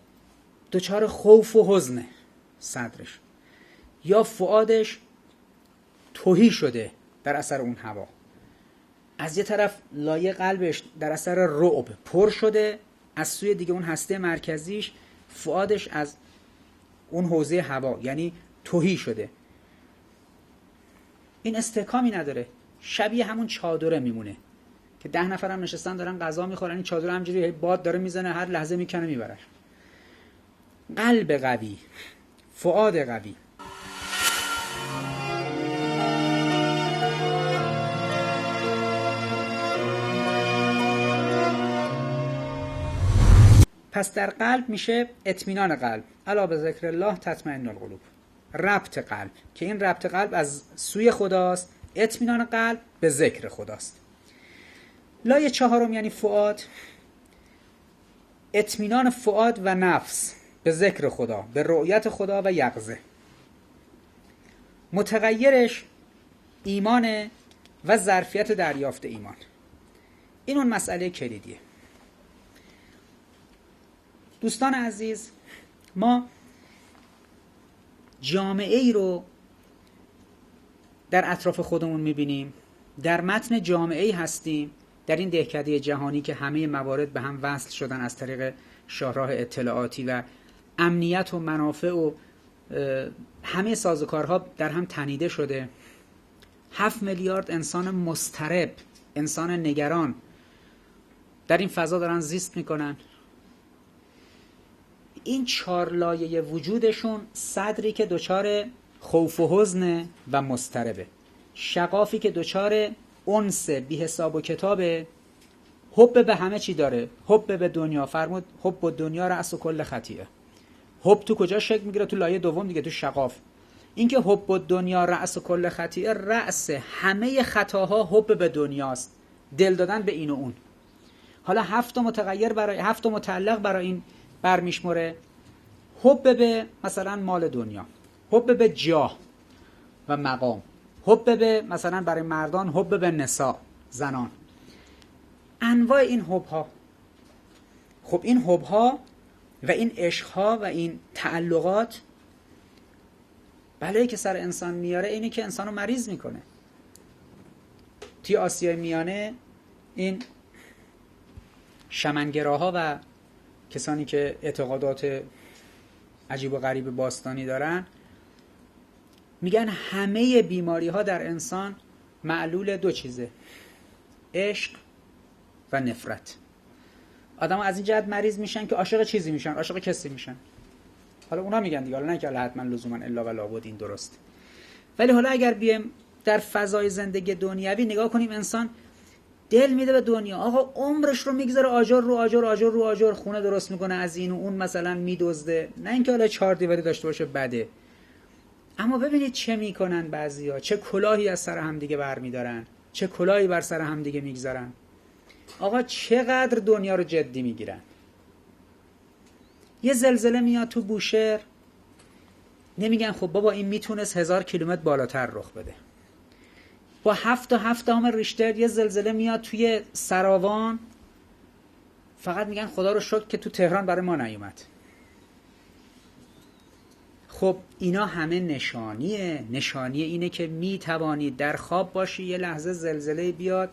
دچار خوف و حزنه صدرش، یا فؤادش تهی شده در اثر اون هوا، از یه طرف لایه قلبش در اثر رعب پر شده، از سوی دیگه اون هسته مرکزیش فؤادش از اون حوزه هوا یعنی تهی شده، این استحکامی نداره، شبیه همون چادره میمونه که 10 نفر هم نشستن دارن غذا میخورن، این چادر همجوری باد داره میزنه، هر لحظه میکنه میبرش. قلب قوی، فؤاد قوی. پس در قلب میشه اطمینان قلب، الا به ذکر الله تطمئن القلوب. ربط قلب که این ربط قلب از سوی خداست، اطمینان قلب به ذکر خداست. لایه چهارم یعنی فؤاد، اطمینان فؤاد و نفس به ذکر خدا، به رؤیت خدا و یقظه. متغیرش ایمان و ظرفیت دریافت ایمان. این اون مسئله کلیدیه. دوستان عزیز، ما جامعه ای رو در اطراف خودمون میبینیم، در متن جامعه ای هستیم، در این دهکده جهانی که همه موارد به هم وصل شدن از طریق شاهراه اطلاعاتی و امنیت و منافع و همه سازوکارها در هم تنیده شده. 7 میلیارد انسان مضطرب، انسان نگران در این فضا دارن زیست میکنن. این 4 لایه وجودشون، صدری که دچار خوف و حزن و مضطربه، شقافی که دچار انس بی حساب و کتابه، حب به همه چی داره. حب به دنیا، فرمود حب دنیا رأس کل خطیئه. حب تو کجا شکل میگیره؟ تو لایه دوم دیگه، تو شقاف. اینکه حب دنیا رأس کل خطیئه، رأس همه خطاها حب به دنیاست، دل دادن به این و اون. حالا 7 متغیر برای 7 متعلق برای این برمیشمره. حب به مثلا مال دنیا، حب به جاه و مقام، حب به مثلا برای مردان حب به نساء، زنان، انواع این حب ها. خب این حب ها و این عشق ها و این تعلقات بلایی که سر انسان میاره اینه که انسانو مریض میکنه. توی آسیای میانه این شمنگراها و کسانی که اعتقادات عجیب و غریب باستانی دارن میگن همه بیماری ها در انسان معلول 2 چیزه: عشق و نفرت. آدم ها از این جهت مریض میشن که عاشق چیزی میشن، عاشق کسی میشن. حالا اونا میگن دیگه، حالا نه که حتما لزوما الا و لابد این درست. ولی حالا اگر بیم در فضای زندگی دنیوی نگاه کنیم، انسان دل میده به دنیا، آقا عمرش رو میگذاره آجر رو آجر، آجر رو آجر، خونه درست میکنه از این و اون، مثلا میدزده. نه اینکه حالا 4 دیواری داشته باشه بده، اما ببینید چه میکنن بعضیا، چه کلاهی از سر هم دیگه برمیدارن، چه کلاهی بر سر هم دیگه میگذارن. آقا چقدر دنیا رو جدی میگیرن. یه زلزله میاد تو بوشهر، نمیگن خب بابا این میتونست 1000 کیلومتر بالاتر رخ بده. با 7.7 ریشتر یه زلزله میاد توی سراوان، فقط میگن خدا رو شکر که تو تهران برای ما نیومد. خب اینا همه نشانیه اینه که میتوانی در خواب باشی، یه لحظه زلزله بیاد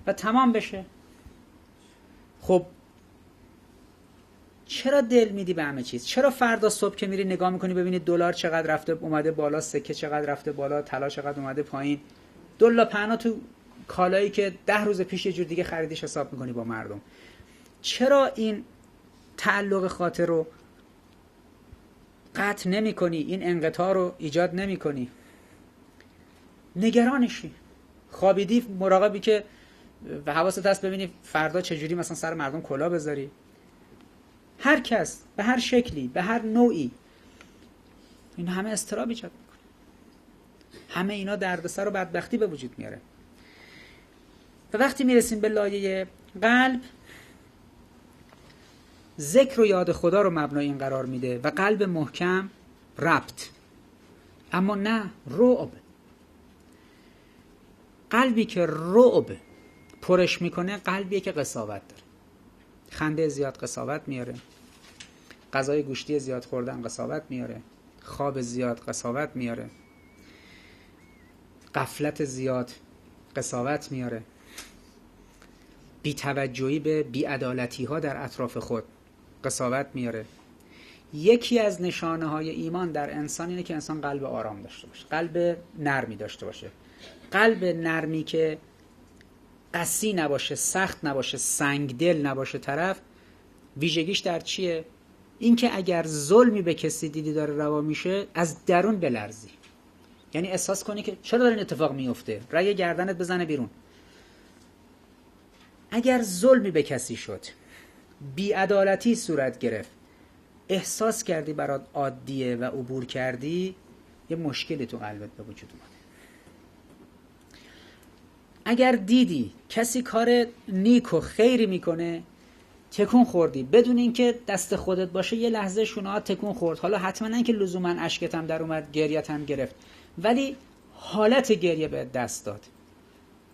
و تمام بشه. خب چرا دل میدی به همه چیز؟ چرا فردا صبح که میری نگاه میکنی ببینی دلار چقدر رفته اومده بالا، سکه چقدر رفته بالا، طلا چقدر اومده پایین، دلا پهنا تو کالایی که 10 روز پیش یه جور دیگه خریدیش حساب میکنی با مردم؟ چرا این تعلق خاطر رو قطع نمی کنی؟ این انقطاع رو ایجاد نمی کنی؟ نگرانشی، خوابیدی مراقبی که و حواست هست ببینی فردا چجوری مثلا سر مردم کلا بذاری. هر کس به هر شکلی، به هر نوعی، این همه اضطراب ایجاد میکنه. همه اینا دردسر و بدبختی به وجود میاره. و وقتی میرسیم به لایه قلب، ذکر و یاد خدا رو مبنای این قرار میده و قلب محکم ربط. اما نه رعب. قلبی که رعب پرش میکنه قلبیه که قساوت داره. خنده زیاد قساوت میاره، غذای گوشتی زیاد خوردن قساوت میاره، خواب زیاد قساوت میاره، غفلت زیاد قساوت میاره، بی‌توجهی به بی‌عدالتی ها در اطراف خود قساوت میاره. یکی از نشانه های ایمان در انسان اینه که انسان قلب آرام داشته باشه، قلب نرمی داشته باشه. قلب نرمی که قسی نباشه، سخت نباشه، سنگدل نباشه طرف، ویژگیش در چیه؟ این که اگر ظلمی به کسی دیدی داره روا میشه، از درون بلرزی. یعنی احساس کنی که چرا داره این اتفاق میفته، رگ گردنت بزنه بیرون. اگر ظلمی به کسی شد، بی‌عدالتی صورت گرفت، احساس کردی برات عادیه و عبور کردی، یه مشکلی تو قلبت به وجود اومده. اگر دیدی کسی کار نیک و خیری میکنه، تکون خوردی بدون اینکه دست خودت باشه، یه لحظه شونه‌ها تکون خورد. حالا حتما نه که لزوما اشکت هم در اومد، گریت هم گرفت، ولی حالت گریه به دست داد.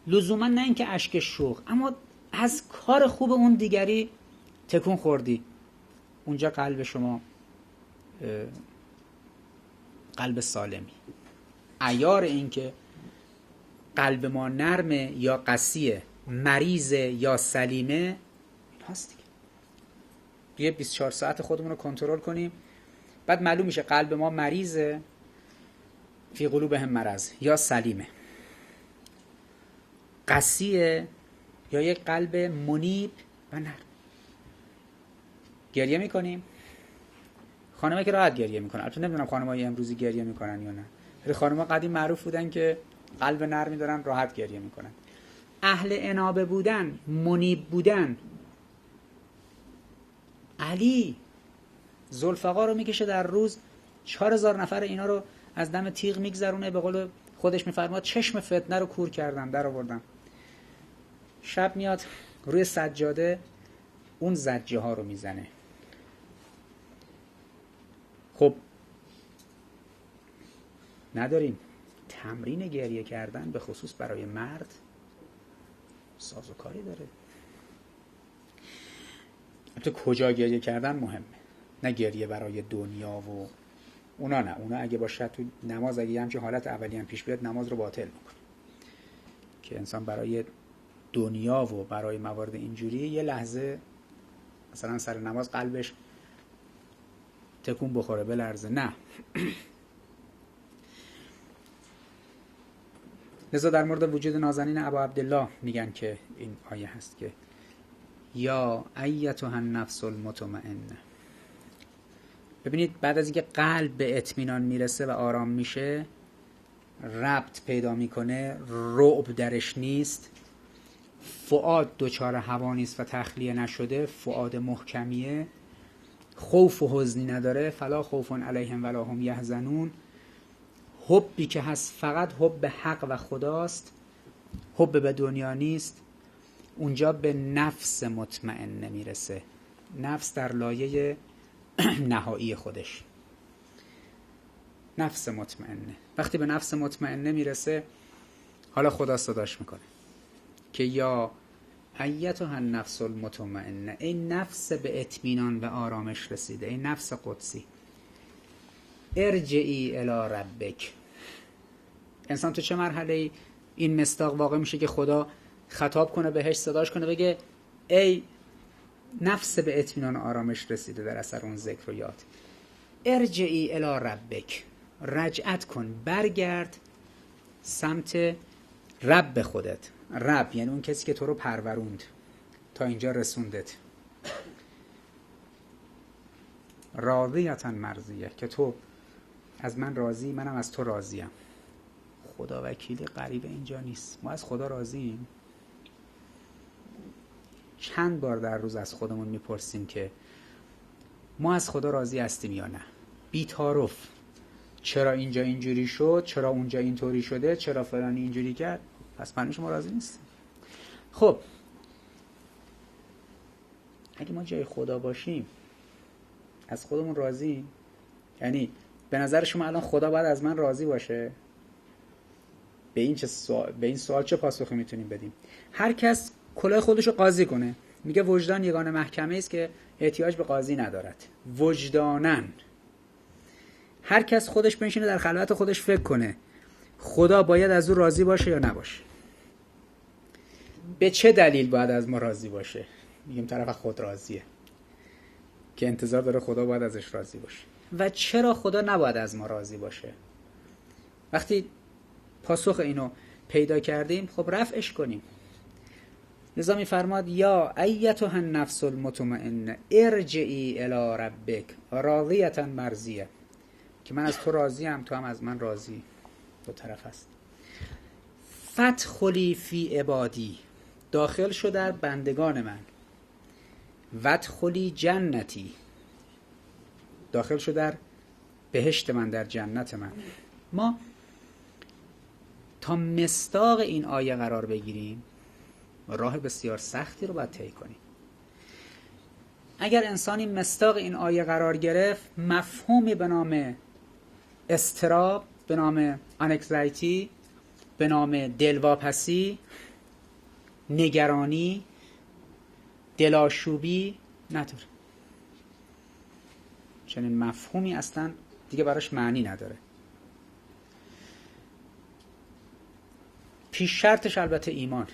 لزوما نه اینکه اشک شوق، اما از کار خوب اون دیگری تکون خوردی. اونجا قلب شما قلب سالمی. عیار این که قلب ما نرمه یا قسیه، مریضه یا سلیمه، این هست دیگه. یه 24 ساعت خودمون رو کنترل کنیم، بعد معلوم میشه قلب ما مریضه، فی قلوبهم مرض، یا سلیمه، قسیه، یا یک قلب منیب و نرم. گریه میکنیم. خانمه که راحت گریه میکنن، البته نمیدونم خانمای امروزی گریه میکنن یا نه، ولی خانم‌ها قدیم معروف بودن که قلب نرمی دارن، راحت گریه میکنن. اهل انابه بودن، منیب بودن. علی ذوالفقار رو میکشه در روز 4000 نفر اینا رو از دم تیغ میگذرونه. به قول خودش میفرماد چشم فتنه رو کور کردم، در آوردم. شب میاد روی سجاده اون زجه ها رو میزنه. خب نداریم تمرین گریه کردن به خصوص برای مرد سازوکاری داره. البته کجا گریه کردن مهمه، نه گریه برای دنیا و اونا. نه اونا اگه باشه تو نماز، اگه همچین حالت اولی هم پیش بیاد نماز رو باطل میکنه. که انسان برای دنیا و برای موارد اینجوری یه لحظه مثلا سر نماز قلبش تکون بخوره، بلرزه، نه. لذا در مورد وجود نازنین ابا عبدالله میگن که این آیه هست که یا ایتها النفس المطمئنه. ببینید بعد از اینکه قلب به اطمینان میرسه و آرام میشه، ربط پیدا میکنه، رعب درش نیست، فؤاد دچار هوا نیست و تخلیه نشده، فؤاد محکمیه، خوف و حزنی نداره، فلا خوف علیهم ولا هم یحزنون. حبی که هست فقط حب حق و خداست، حب به دنیا نیست. اونجا به نفس مطمئنه میرسه، نفس در لایه نهایی خودش، نفس مطمئنه. وقتی به نفس مطمئنه میرسه، حالا خدا صداش میکنه که یا ایتها النفس المطمئنه، این نفس به اطمینان و آرامش رسیده، این نفس قدسی، ارجعی الی ربک. انسان تو چه مرحله این مصداق واقع میشه که خدا خطاب کنه بهش، صداش کنه، بگه ای نفس به اطمینان آرامش رسیده در اثر اون ذکر و یاد، ارجعی الی ربک، رجعت کن، برگرد سمت رب خودت. رب یعنی اون کسی که تو رو پروروند تا اینجا رسوندت. راضیة مرضیه، که تو از من راضی، منم از تو راضیم. خدا وکیلی غریب اینجا نیست. ما از خدا راضیم؟ چند بار در روز از خودمون میپرسیم که ما از خدا راضی هستیم یا نه؟ بی‌تعارف. چرا اینجا اینجوری شد؟ چرا اونجا اینطوری شده؟ چرا فلانی اینجوری کرد؟ پس معنیش ما راضی نیستیم. خب اگه ما جای خدا باشیم از خودمون راضی؟ یعنی به نظر شما الان خدا باید از من راضی باشه؟ به این سوال چه پاسخی میتونیم بدیم؟ هر کس کلاه خودشو قاضی کنه. میگه وجدان یگانه محکمه است که احتیاج به قاضی ندارد. وجدانن هر کس خودش بنشینه در خلوت خودش فکر کنه خدا باید از او راضی باشه یا نباشه. به چه دلیل باید از ما راضی باشه؟ میگیم طرف خود راضیه که انتظار داره خدا باید ازش راضی باشه. و چرا خدا نباید از ما راضی باشه؟ وقتی پاسخ اینو پیدا کردیم، خب رفعش کنیم. لذا میفرماد یا ایتها النفس المطمئنه ارجعی الی ربک راضیة مرضیه، که من از تو راضیم، تو هم از من راضی. دو طرف هست. فادخلی فی عبادی، داخل شو در بندگان من. وادخلی جنتی، داخل شو در بهشت من، در جنت من. ما تا مصداق این آیه قرار بگیریم راه بسیار سختی رو باید طی کنیم. اگر انسانی مصداق این آیه قرار گرفت، مفهومی به نام اضطراب، به نام انگزایتی، به نام دلواپسی، نگرانی، دلاشوبی نداره. چنین مفهومی اصلا دیگه براش معنی نداره. پیش شرطش البته ایمان،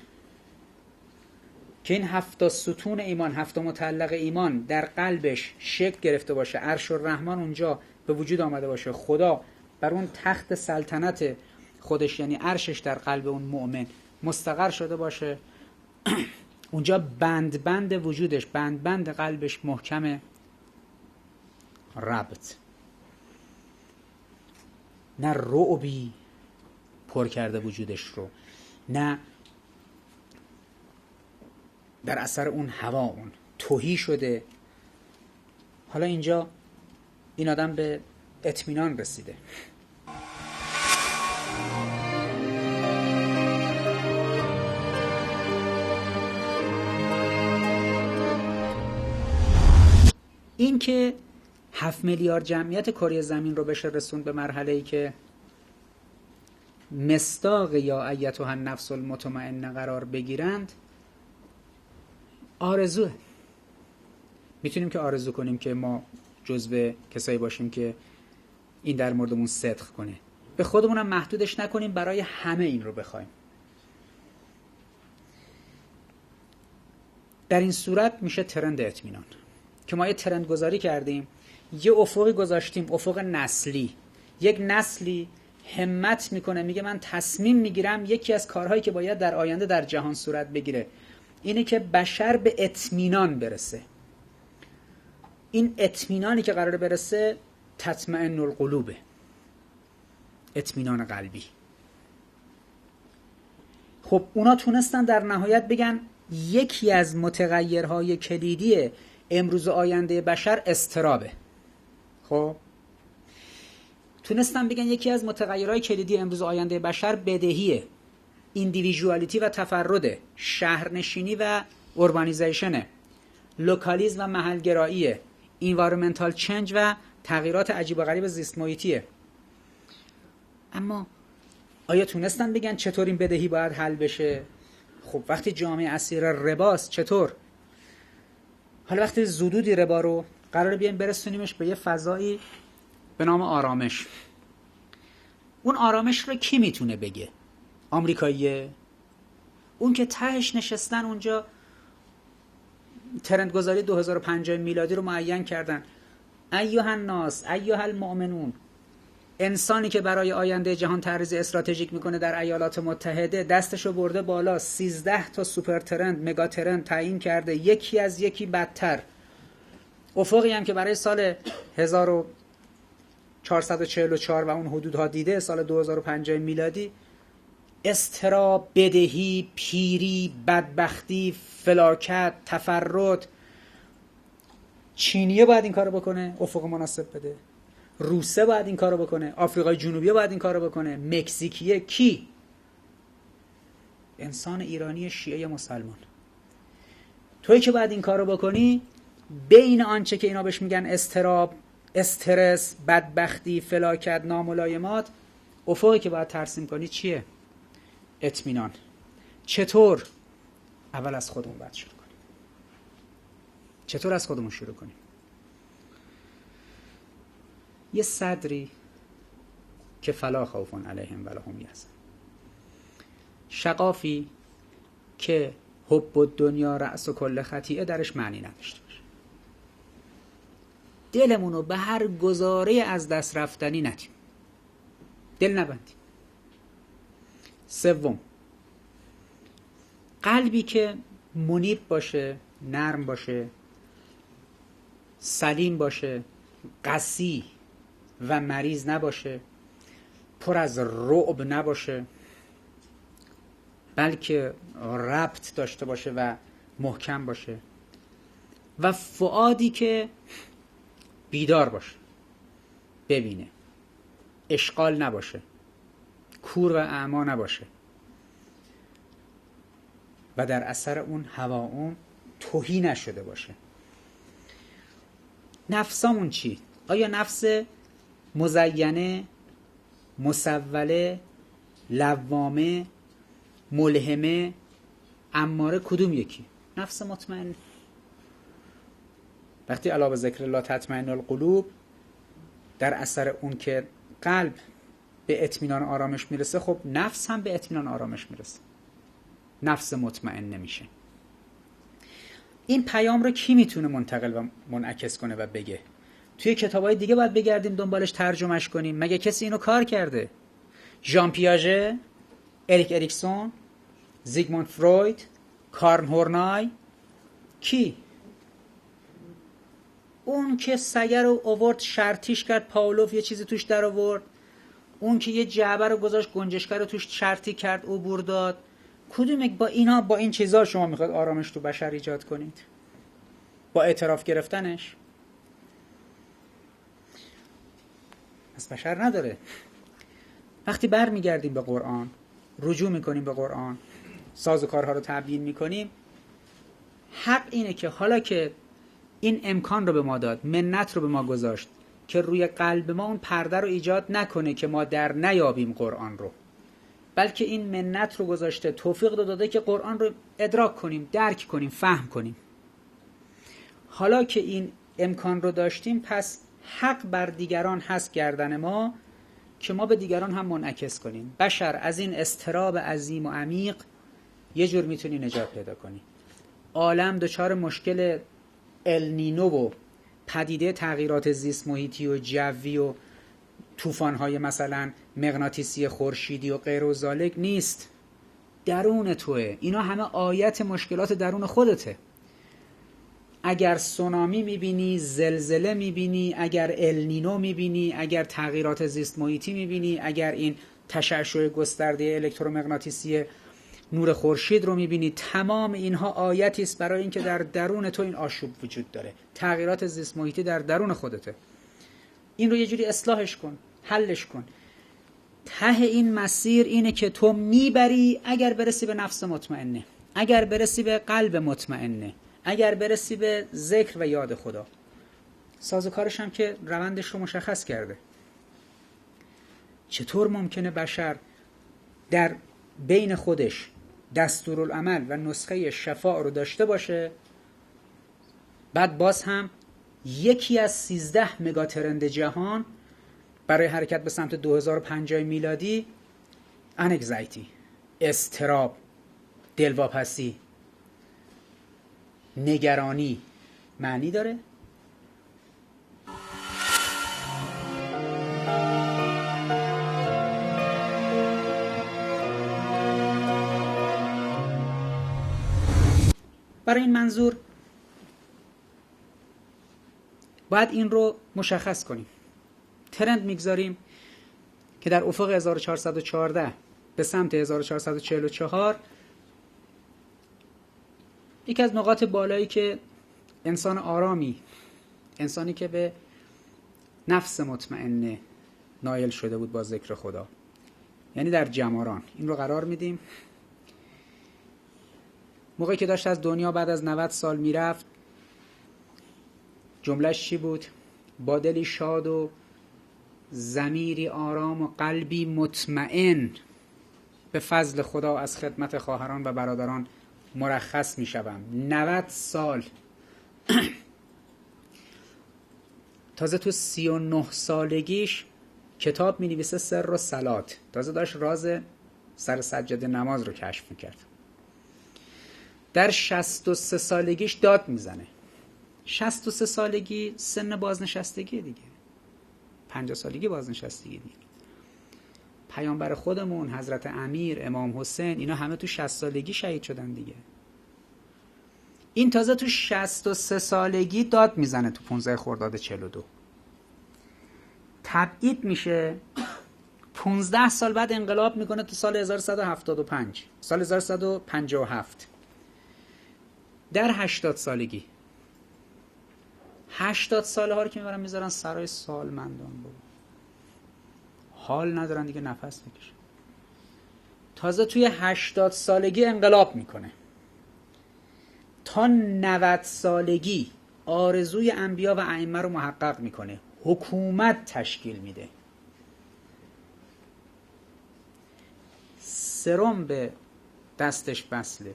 که این 7 ستون ایمان، 7 متعلق ایمان در قلبش شکل گرفته باشه، عرش الرحمن اونجا به وجود آمده باشه، خدا بر اون تخت سلطنت خودش یعنی عرشش در قلب اون مؤمن مستقر شده باشه، اونجا بند وجودش، بند قلبش محکمه. ربط، نه رعبی پر کرده وجودش رو، نه در اثر اون هوا اون تهی شده. حالا اینجا این آدم به اطمینان رسیده. این که 7 میلیارد جمعیت کره زمین رو بشه رسوند به مرحله‌ای که مصداق یا ایتها النفس المطمئنه قرار بگیرند، آرزوه. میتونیم که آرزو کنیم که ما جزو کسایی باشیم که این در موردمون صدق کنه. به خودمونم محدودش نکنیم، برای همه این رو بخوایم. در این صورت میشه ترند اطمینان که ما یه ترند گذاری کردیم، یه افقی گذاشتیم، افق نسلی. یک نسلی همت میکنه، میگه من تصمیم میگیرم یکی از کارهایی که باید در آینده در جهان صورت بگیره اینه که بشر به اطمینان برسه. این اطمینانی که قراره برسه تطمئن القلوبه، اطمینان قلبی. خب اونا تونستن در نهایت بگن یکی از متغیرهای کلیدی امروز و آینده بشر اضطرابه. خب تونستن بگن یکی از متغیرهای کلیدی امروز و آینده بشر بدهیه، ایندیویژوالیتی و تفرده، شهرنشینی و اوربانیزیشنه، لوکالیسم و محلگراییه، انوایرمنتال چنج و تغییرات عجیب و غریب زیست محیطیه. اما آیا تونستن بگن چطور این بدهی باید حل بشه؟ خب وقتی جامعه اسیر رباست چطور؟ حالا وقتی زدودی ربا رو قراره بیایم برسونیمش به یه فضایی به نام آرامش. اون آرامش رو کی میتونه بگه؟ آمریکاییه؟ اون که تهش نشستن اونجا ترندگذاری 2050 میلادی رو معین کردن. ایها الناس ایها المؤمنون، انسانی که برای آینده جهان طرحی استراتژیک میکنه در ایالات متحده دستشو برده بالا، 13 تا سوپر ترند، مگا ترند تعیین کرده، یکی از یکی بدتر. افقی هم که برای سال 1444 و اون حدودها دیده، سال 2050 میلادی، اضطراب، بدهی، پیری، بدبختی، فلاکت، تفرد. چینیه باید این کارو بکنه، افق مناسب بده. روسه باید این کارو بکنه، آفریقای جنوبی باید این کارو بکنه، مکزیکیه. کی؟ انسان ایرانی شیعه مسلمان. تویی که باید این کارو بکنی، بین آنچه که اینا بهش میگن اضطراب، استرس، بدبختی، فلاکت، ناملایمات، افقی که باید ترسیم کنی چیه؟ اطمینان. چطور؟ اول از خودمون باید شروع کنیم. چطور از خودمون شروع کنیم؟ یه صدری که فلا خوف علیهم ولا هم یحزنون، شقافی که حب الدنیا رأس کل خطیئه درش معنی نداشته باشه. دلمونو به هر گزاره از دست رفتنی ندیم، دل نبندیم. سوم، قلبی که منیب باشه، نرم باشه، سلیم باشه، قسی و مریض نباشه، پر از رعب نباشه، بلکه ربط داشته باشه و محکم باشه، و فؤادی که بیدار باشه، ببینه، اشغال نباشه، کور و اعما نباشه، و در اثر اون هوا اون تهی نشده باشه. نفسامون چی؟ آیا نفس مزینه، مسوله، لوامه، ملهمه، اماره، کدوم یکی؟ نفس مطمئن. وقتی الا بذکر الله تطمئن القلوب، در اثر اون که قلب به اطمینان آرامش میرسه، خب نفس هم به اطمینان آرامش میرسه، نفس مطمئن نمیشه. این پیام رو کی میتونه منتقل و منعکس کنه و بگه؟ توی کتابای دیگه باید بگردیم دنبالش ترجمهش کنیم. مگه کسی اینو کار کرده؟ ژان پیاژه، اریک اریکسون، زیگموند فروید، کارل هورنای؟ کی؟ اون که سگه رو آورد شرطیش کرد، پاولوف یه چیزی توش در آورد. اون که یه جعبه رو گذاشت گنجشک رو توش شرطی کرد، عبور داد. کدوم یک با اینا، با این چیزا شما میخواد آرامش تو بشر ایجاد کنید؟ با اعتراف گرفتنش؟ از بشر نداره. وقتی برمیگردیم به قرآن، رجوع میکنیم به قرآن، سازوکارها رو تبیین میکنیم، حق اینه که حالا که این امکان رو به ما داد، منت رو به ما گذاشت که روی قلب ما اون پرده رو ایجاد نکنه که ما در نیابیم قرآن رو، بلکه این منت رو گذاشته، توفیق رو داده که قرآن رو ادراک کنیم، درک کنیم، فهم کنیم. حالا که این امکان رو داشتیم، پس حق بر دیگران هست گردن ما که ما به دیگران هم منعکس کنیم. بشر از این اضطراب عظیم و عمیق یه جور میتونی نجات پیدا کنی. عالم دچار مشکل النینو و پدیده تغییرات زیست محیطی و جوی و طوفان‌های مثلا مغناطیسی خورشیدی و غیر و ذالک نیست، درون توه. اینا همه آیت مشکلات درون خودته. اگر سونامی میبینی، زلزله میبینی، اگر النینو میبینی، اگر تغییرات زیست محیطی میبینی، اگر این تشعشع گسترده الکترومغناطیسی نور خورشید رو میبینی، تمام اینها آیتی است برای اینکه در درون تو این آشوب وجود داره. تغییرات زیست محیطی در درون خودته. این رو یه جوری اصلاحش کن، حلش کن. ته این مسیر اینه که تو میبری اگر برسی به نفس مطمئنه، اگر برسی به قلب مطمئنه، اگر برسی به ذکر و یاد خدا. سازوکارش هم که روندش رو مشخص کرده. چطور ممکنه بشر در بین خودش دستورالعمل و نسخه شفاء رو داشته باشه، بعد باز هم یکی از 13 مگاترند جهان برای حرکت به سمت 2050 میلادی انگزایتی، اضطراب، دلواپسی، نگرانی معنی داره؟ برای این منظور باید این رو مشخص کنیم. ترند میگذاریم که در افق 1414 به سمت 1444 یکی از نقاط بالایی که انسان آرامی، انسانی که به نفس مطمئنه نائل شده بود با ذکر خدا، یعنی در جماران، این رو قرار میدیم. موقعی که داشت از دنیا بعد از 90 سال میرفت، جملهش چی بود؟ با دلی شاد و ضمیری آرام و قلبی مطمئن به فضل خدا از خدمت خواهران و برادران مرخص می شوم. 90 سال تازه تو 39 سالگیش کتاب می نویسه سر و صلات، تازه داشت راز سر سجاده نماز رو کشف می کرد. در 63 سالگیش داد میزنه. 63 سالگی سن بازنشستگی دیگه، 50 سالگی بازنشستگی دیگه. پیامبر خودمون حضرت امیر، امام حسین، اینا همه تو 60 سالگی شهید شدن دیگه. این تازه تو 63 سالگی داد میزنه، تو 15 خرداد 42 تبعید میشه. 15 سال بعد انقلاب میکنه تو سال 1175، سال 1157. در 80 سالگی 80 ساله ها رو که میبرن میذارن سرای سالمندان، بابا حال ندارن دیگه نفس بکشن. تازه توی 80 سالگی انقلاب میکنه. تا 90 سالگی آرزوی انبیا و ائمه رو محقق میکنه، حکومت تشکیل میده، سرم به دستش بسله،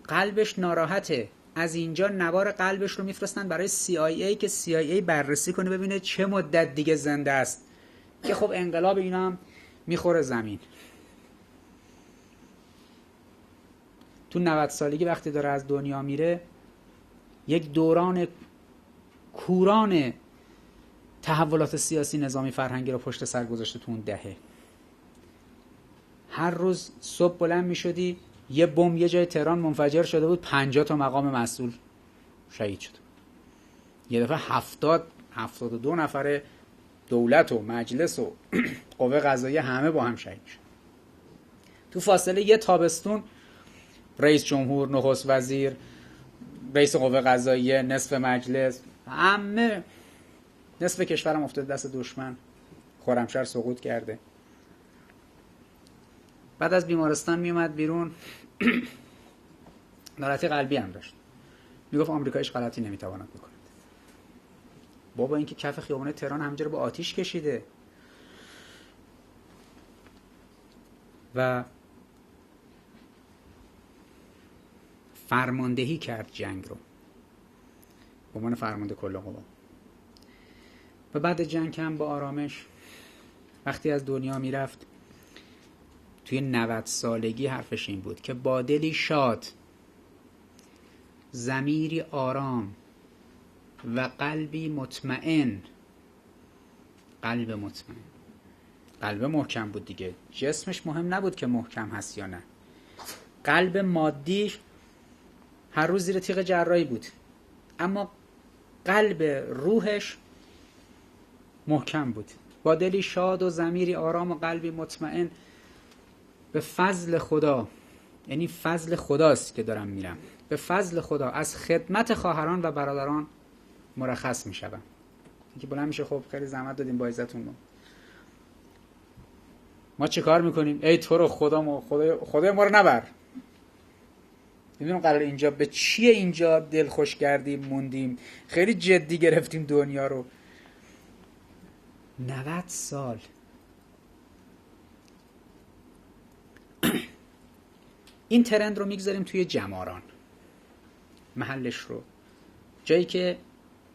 قلبش ناراحته. از اینجا نوار قلبش رو میفرستن برای CIA که CIA بررسی کنه ببینه چه مدت دیگه زنده است، که خب انقلاب اینا هم میخوره زمین. تو 90 سالگی وقتی داره از دنیا میره، یک دوران کوران تحولات سیاسی، نظامی، فرهنگی رو پشت سر گذاشته تو اون دهه. هر روز صبح بلند میشدی یه بمب یه جای تهران منفجر شده بود، 50 تا مقام مسئول شهید شد. یه دفعه 72 نفر دولت و مجلس و قوه قضاییه همه با هم شهید شد. تو فاصله یه تابستون رئیس جمهور، نخست وزیر، رئیس قوه قضاییه، نصف مجلس، همه نصف کشورم افتاده دست دشمن. خرمشهر سقوط کرده. بعد از بیمارستان میومد بیرون، ناراحتی قلبی هم داشت. میگفت آمریکا هیچ غلطی نمیتواند بکند. بابا این که کف خیابان تهران همینجوری با آتیش کشیده و فرماندهی کرد جنگ رو به عنوان فرمانده کل قوا. و بعد جنگ هم با آرامش وقتی از دنیا میرفت توی 90 سالگی حرفش این بود که با دلی شاد، ضمیری آرام و قلبی مطمئن. قلب مطمئن، قلب محکم بود دیگه، جسمش مهم نبود که محکم هست یا نه. قلب مادیش هر روز زیر تیغ جراحی بود، اما قلب روحش محکم بود. با دلی شاد و ضمیری آرام و قلبی مطمئن به فضل خدا، یعنی فضل خداست که دارم میرم، به فضل خدا از خدمت خواهران و برادران مرخص میشم. یکی بلند میشه خب خیلی زحمت دادیم با عزتون، ما چه کار میکنیم؟ ای تو رو خدا ما رو نبر. میدونم قرار اینجا به چیه اینجا دل خوش کردیم موندیم، خیلی جدی گرفتیم دنیا رو. 90 سال این ترند رو میگذاریم توی جماران، محلش رو، جایی که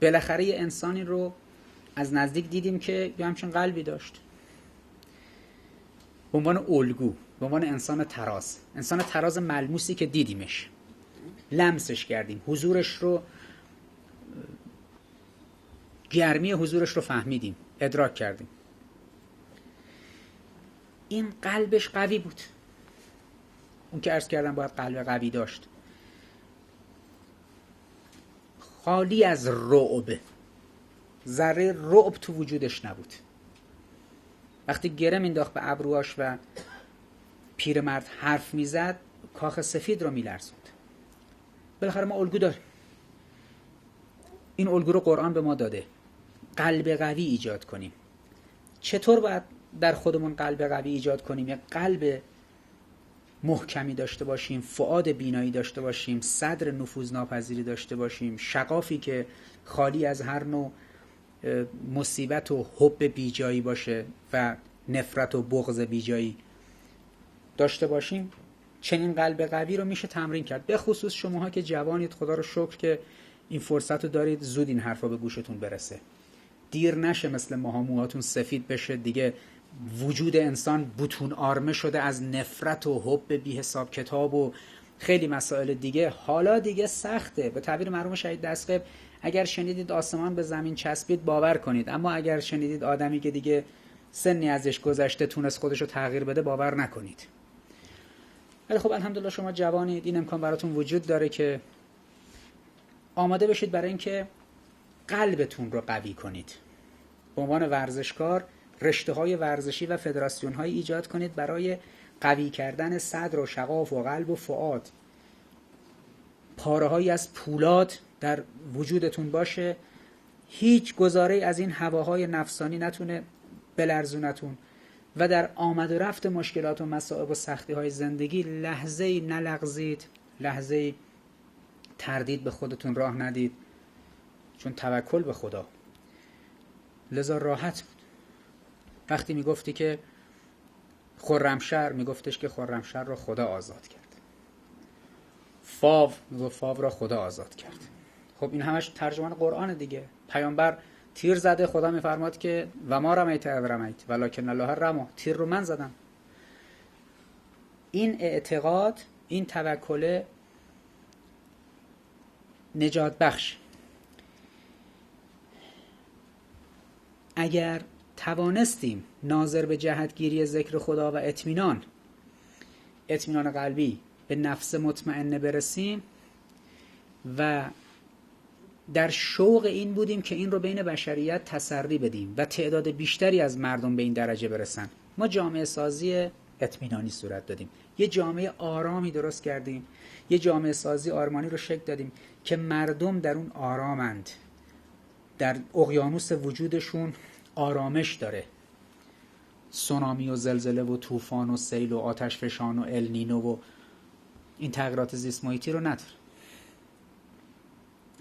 بالاخره یه انسانی رو از نزدیک دیدیم که یه همچین قلبی داشت، به عنوان الگو، به عنوان انسان تراز ملموسی که دیدیمش، لمسش کردیم، حضورش رو، گرمی حضورش رو فهمیدیم، ادراک کردیم. این قلبش قوی بود. اون که عرض کردم باید قلب قوی داشت، خالی از رعب، ذره رعب تو وجودش نبود. وقتی گره مینداخت به ابروهاش و پیرمرد حرف میزد، کاخ سفید رو میلرزوند. بالاخره ما الگو داریم، این الگو رو قرآن به ما داده، قلب قوی ایجاد کنیم. چطور باید در خودمون قلب قوی ایجاد کنیم؟ یک قلب محکمی داشته باشیم، فؤاد بینایی داشته باشیم، صدر نفوذناپذیری داشته باشیم، شقافی که خالی از هر نوع مصیبت و حب بیجایی باشه و نفرت و بغض بیجایی داشته باشیم. چنین قلب قوی رو میشه تمرین کرد. به خصوص شماها که جوانید، خدا رو شکر که این فرصت رو دارید، زود این حرفا به گوشتون برسه، دیر نشه مثل ماها موهاتون سفید بشه دیگه. وجود انسان بوتون آرمه شده از نفرت و حب بی حساب کتاب و خیلی مسائل دیگه. حالا دیگه سخته. به تعبیر مرحوم شهید دستقیب، اگر شنیدید آسمان به زمین چسبید باور کنید، اما اگر شنیدید آدمی که دیگه سنی ازش گذشته تونست خودشو تغییر بده باور نکنید. ولی خب الحمدلله شما جوانید، این امکان براتون وجود داره که آماده بشید برای اینکه قلبتون رو قوی کنید. به عنوان ورزشکار رشته‌های ورزشی و فدراسیون‌های ایجاد کنید برای قوی کردن صدر و شقاف و قلب و فؤاد. پاره‌هایی از پولاد در وجودتون باشه، هیچ گزاره از این هواهای نفسانی نتونه بلرزونتون و در آمد و رفت مشکلات و مصائب و سختی‌های زندگی لحظه‌ای نلغزید، لحظه‌ای تردید به خودتون راه ندید، چون توکل به خدا. لذا راحت بود. وقتی میگفتی که خرمشهر، میگفتش که خرمشهر را خدا آزاد کرد. فاو را خدا آزاد کرد. خب این همش ترجمان قرآن دیگه. پیامبر تیر زده، خدا میفرماد که و ما رمیت اذ رمیت ولکن الله رمی، تیر رو من زدم. این اعتقاد، این توکل نجات بخش. اگر توانستیم ناظر به جهتگیری ذکر خدا و اطمینان قلبی به نفس مطمئنه برسیم و در شوق این بودیم که این رو بین بشریت تسری بدیم و تعداد بیشتری از مردم به این درجه برسن، ما جامعه سازی اطمینانی صورت دادیم. یه جامعه آرامی درست کردیم، یه جامعه سازی آرمانی رو شکل دادیم که مردم در اون آرامند، در اقیانوس وجودشون آرامش داره، سونامی و زلزله و طوفان و سیل و آتش فشان و النینو و این تغییرات زیست محیطی رو نداره.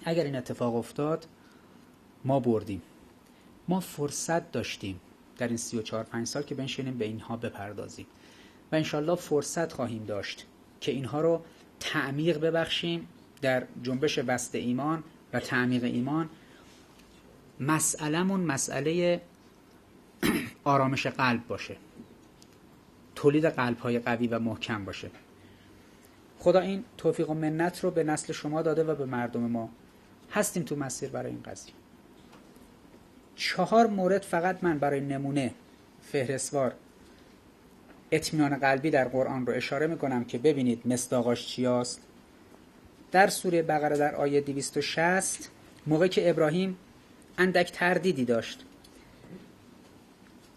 اگر این اتفاق افتاد ما بردیم. ما فرصت داشتیم در این 34-5 سال که بنشینیم به اینها بپردازیم و انشالله فرصت خواهیم داشت که اینها رو تعمیق ببخشیم در جنبش بسط ایمان و تعمیق ایمان. مسئله‌مون مسئله آرامش قلب باشه، تولید قلب‌های قوی و محکم باشه. خدا این توفیق و منت رو به نسل شما داده و به مردم ما. هستیم تو مسیر برای این قضیه. 4 مورد فقط من برای نمونه فهرستوار اطمینان قلبی در قرآن رو اشاره میکنم که ببینید مصداقاش چی است. در سوره بقره در آیه 260 موقعی که ابراهیم اندک تردیدی داشت،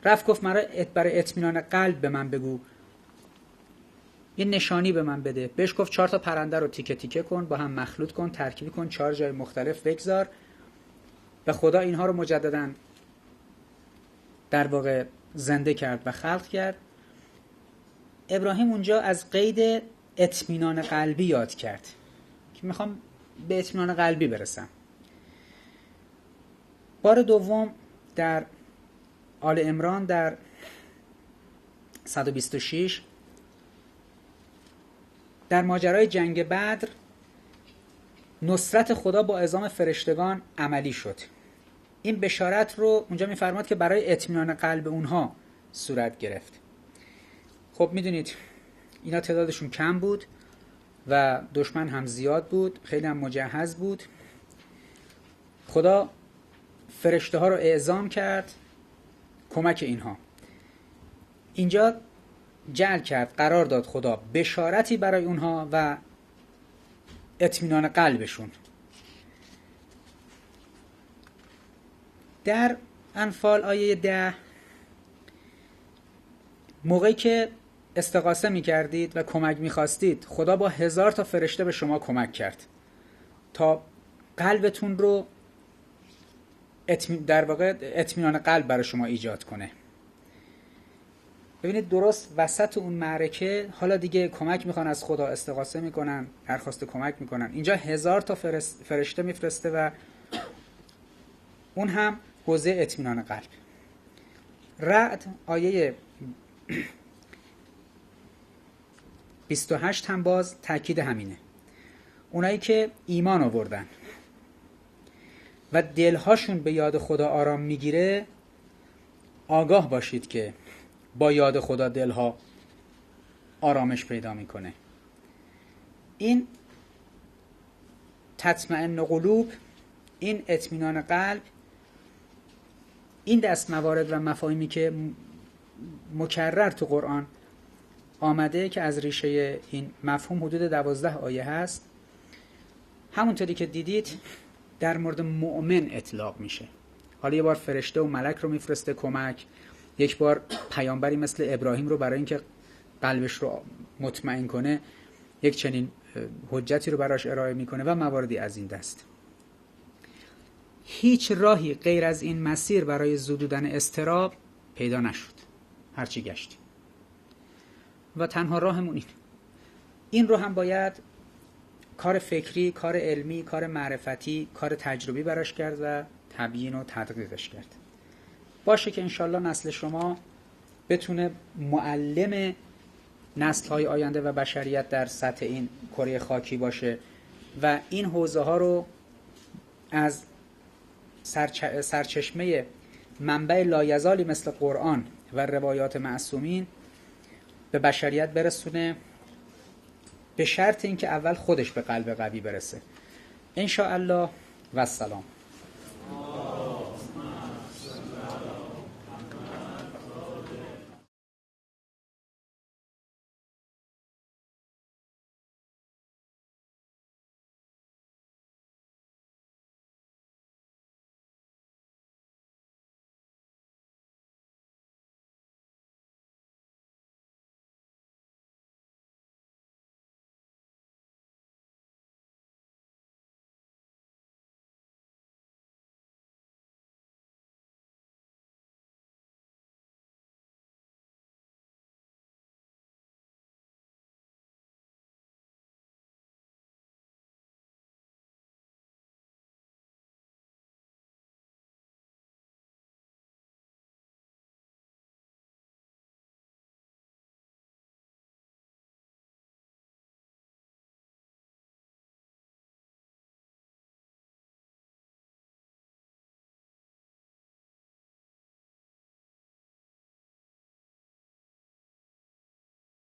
رفت گفت برای اطمینان قلب به من بگو، یه نشانی به من بده. بهش گفت 4 تا پرنده رو تیکه تیکه کن، با هم مخلوط کن، ترکیب کن، 4 جای مختلف بگذار. و خدا اینها رو مجدداً در واقع زنده کرد و خلق کرد. ابراهیم اونجا از قید اطمینان قلبی یاد کرد که میخوام به اطمینان قلبی برسم. بار دوم در آل عمران در 126 در ماجرای جنگ بدر نصرت خدا با اعزام فرشتگان عملی شد. این بشارت رو اونجا میفرماد که برای اطمینان قلب اونها صورت گرفت. خب میدونید اینا تعدادشون کم بود و دشمن هم زیاد بود، خیلی هم مجهز بود. خدا فرشته ها رو اعزام کرد کمک اینها. اینجا جعل کرد، قرار داد خدا بشارتی برای اونها و اطمینان قلبشون. در انفال آیه 10 موقعی که استغاثه می کردید و کمک می خواستید، خدا با 1000 تا فرشته به شما کمک کرد تا قلبتون رو در واقع اطمینان قلب برای شما ایجاد کنه. ببینید درست وسط اون معرکه حالا دیگه کمک میخوان از خدا، استغاثه میکنن، درخواست کمک میکنن. اینجا 1000 تا فرشته میفرسته و اون هم حوزه اطمینان قلب. رعد آیه 28 هم باز تاکید همینه. اونایی که ایمان آوردن و دلهاشون به یاد خدا آرام میگیره، آگاه باشید که با یاد خدا دلها آرامش پیدا میکنه. این تطمئن قلوب، این اطمینان قلب، این دست موارد و مفاهیمی که مکرر تو قرآن آمده که از ریشه این مفهوم حدود 12 آیه هست، همونطوری که دیدید در مورد مؤمن اطلاق میشه. حالا یه بار فرشته و ملک رو میفرسته کمک، یک بار پیامبری مثل ابراهیم رو برای اینکه قلبش رو مطمئن کنه یک چنین حجتی رو براش ارائه میکنه و مواردی از این دست. هیچ راهی غیر از این مسیر برای زدودن اضطراب پیدا نشد هرچی گشتیم و تنها راهمون این رو هم باید کار فکری، کار علمی، کار معرفتی، کار تجربی براش کرد و تبیین و تدقیقش کرد. باشه که انشالله نسل شما بتونه معلم نسل‌های آینده و بشریت در سطح این کره خاکی باشه و این حوزه ها رو از سرچشمه منبع لایزالی مثل قرآن و روایات معصومین به بشریت برسونه، به شرط اینکه اول خودش به قلب قوی برسه. ان شاء الله و السلام.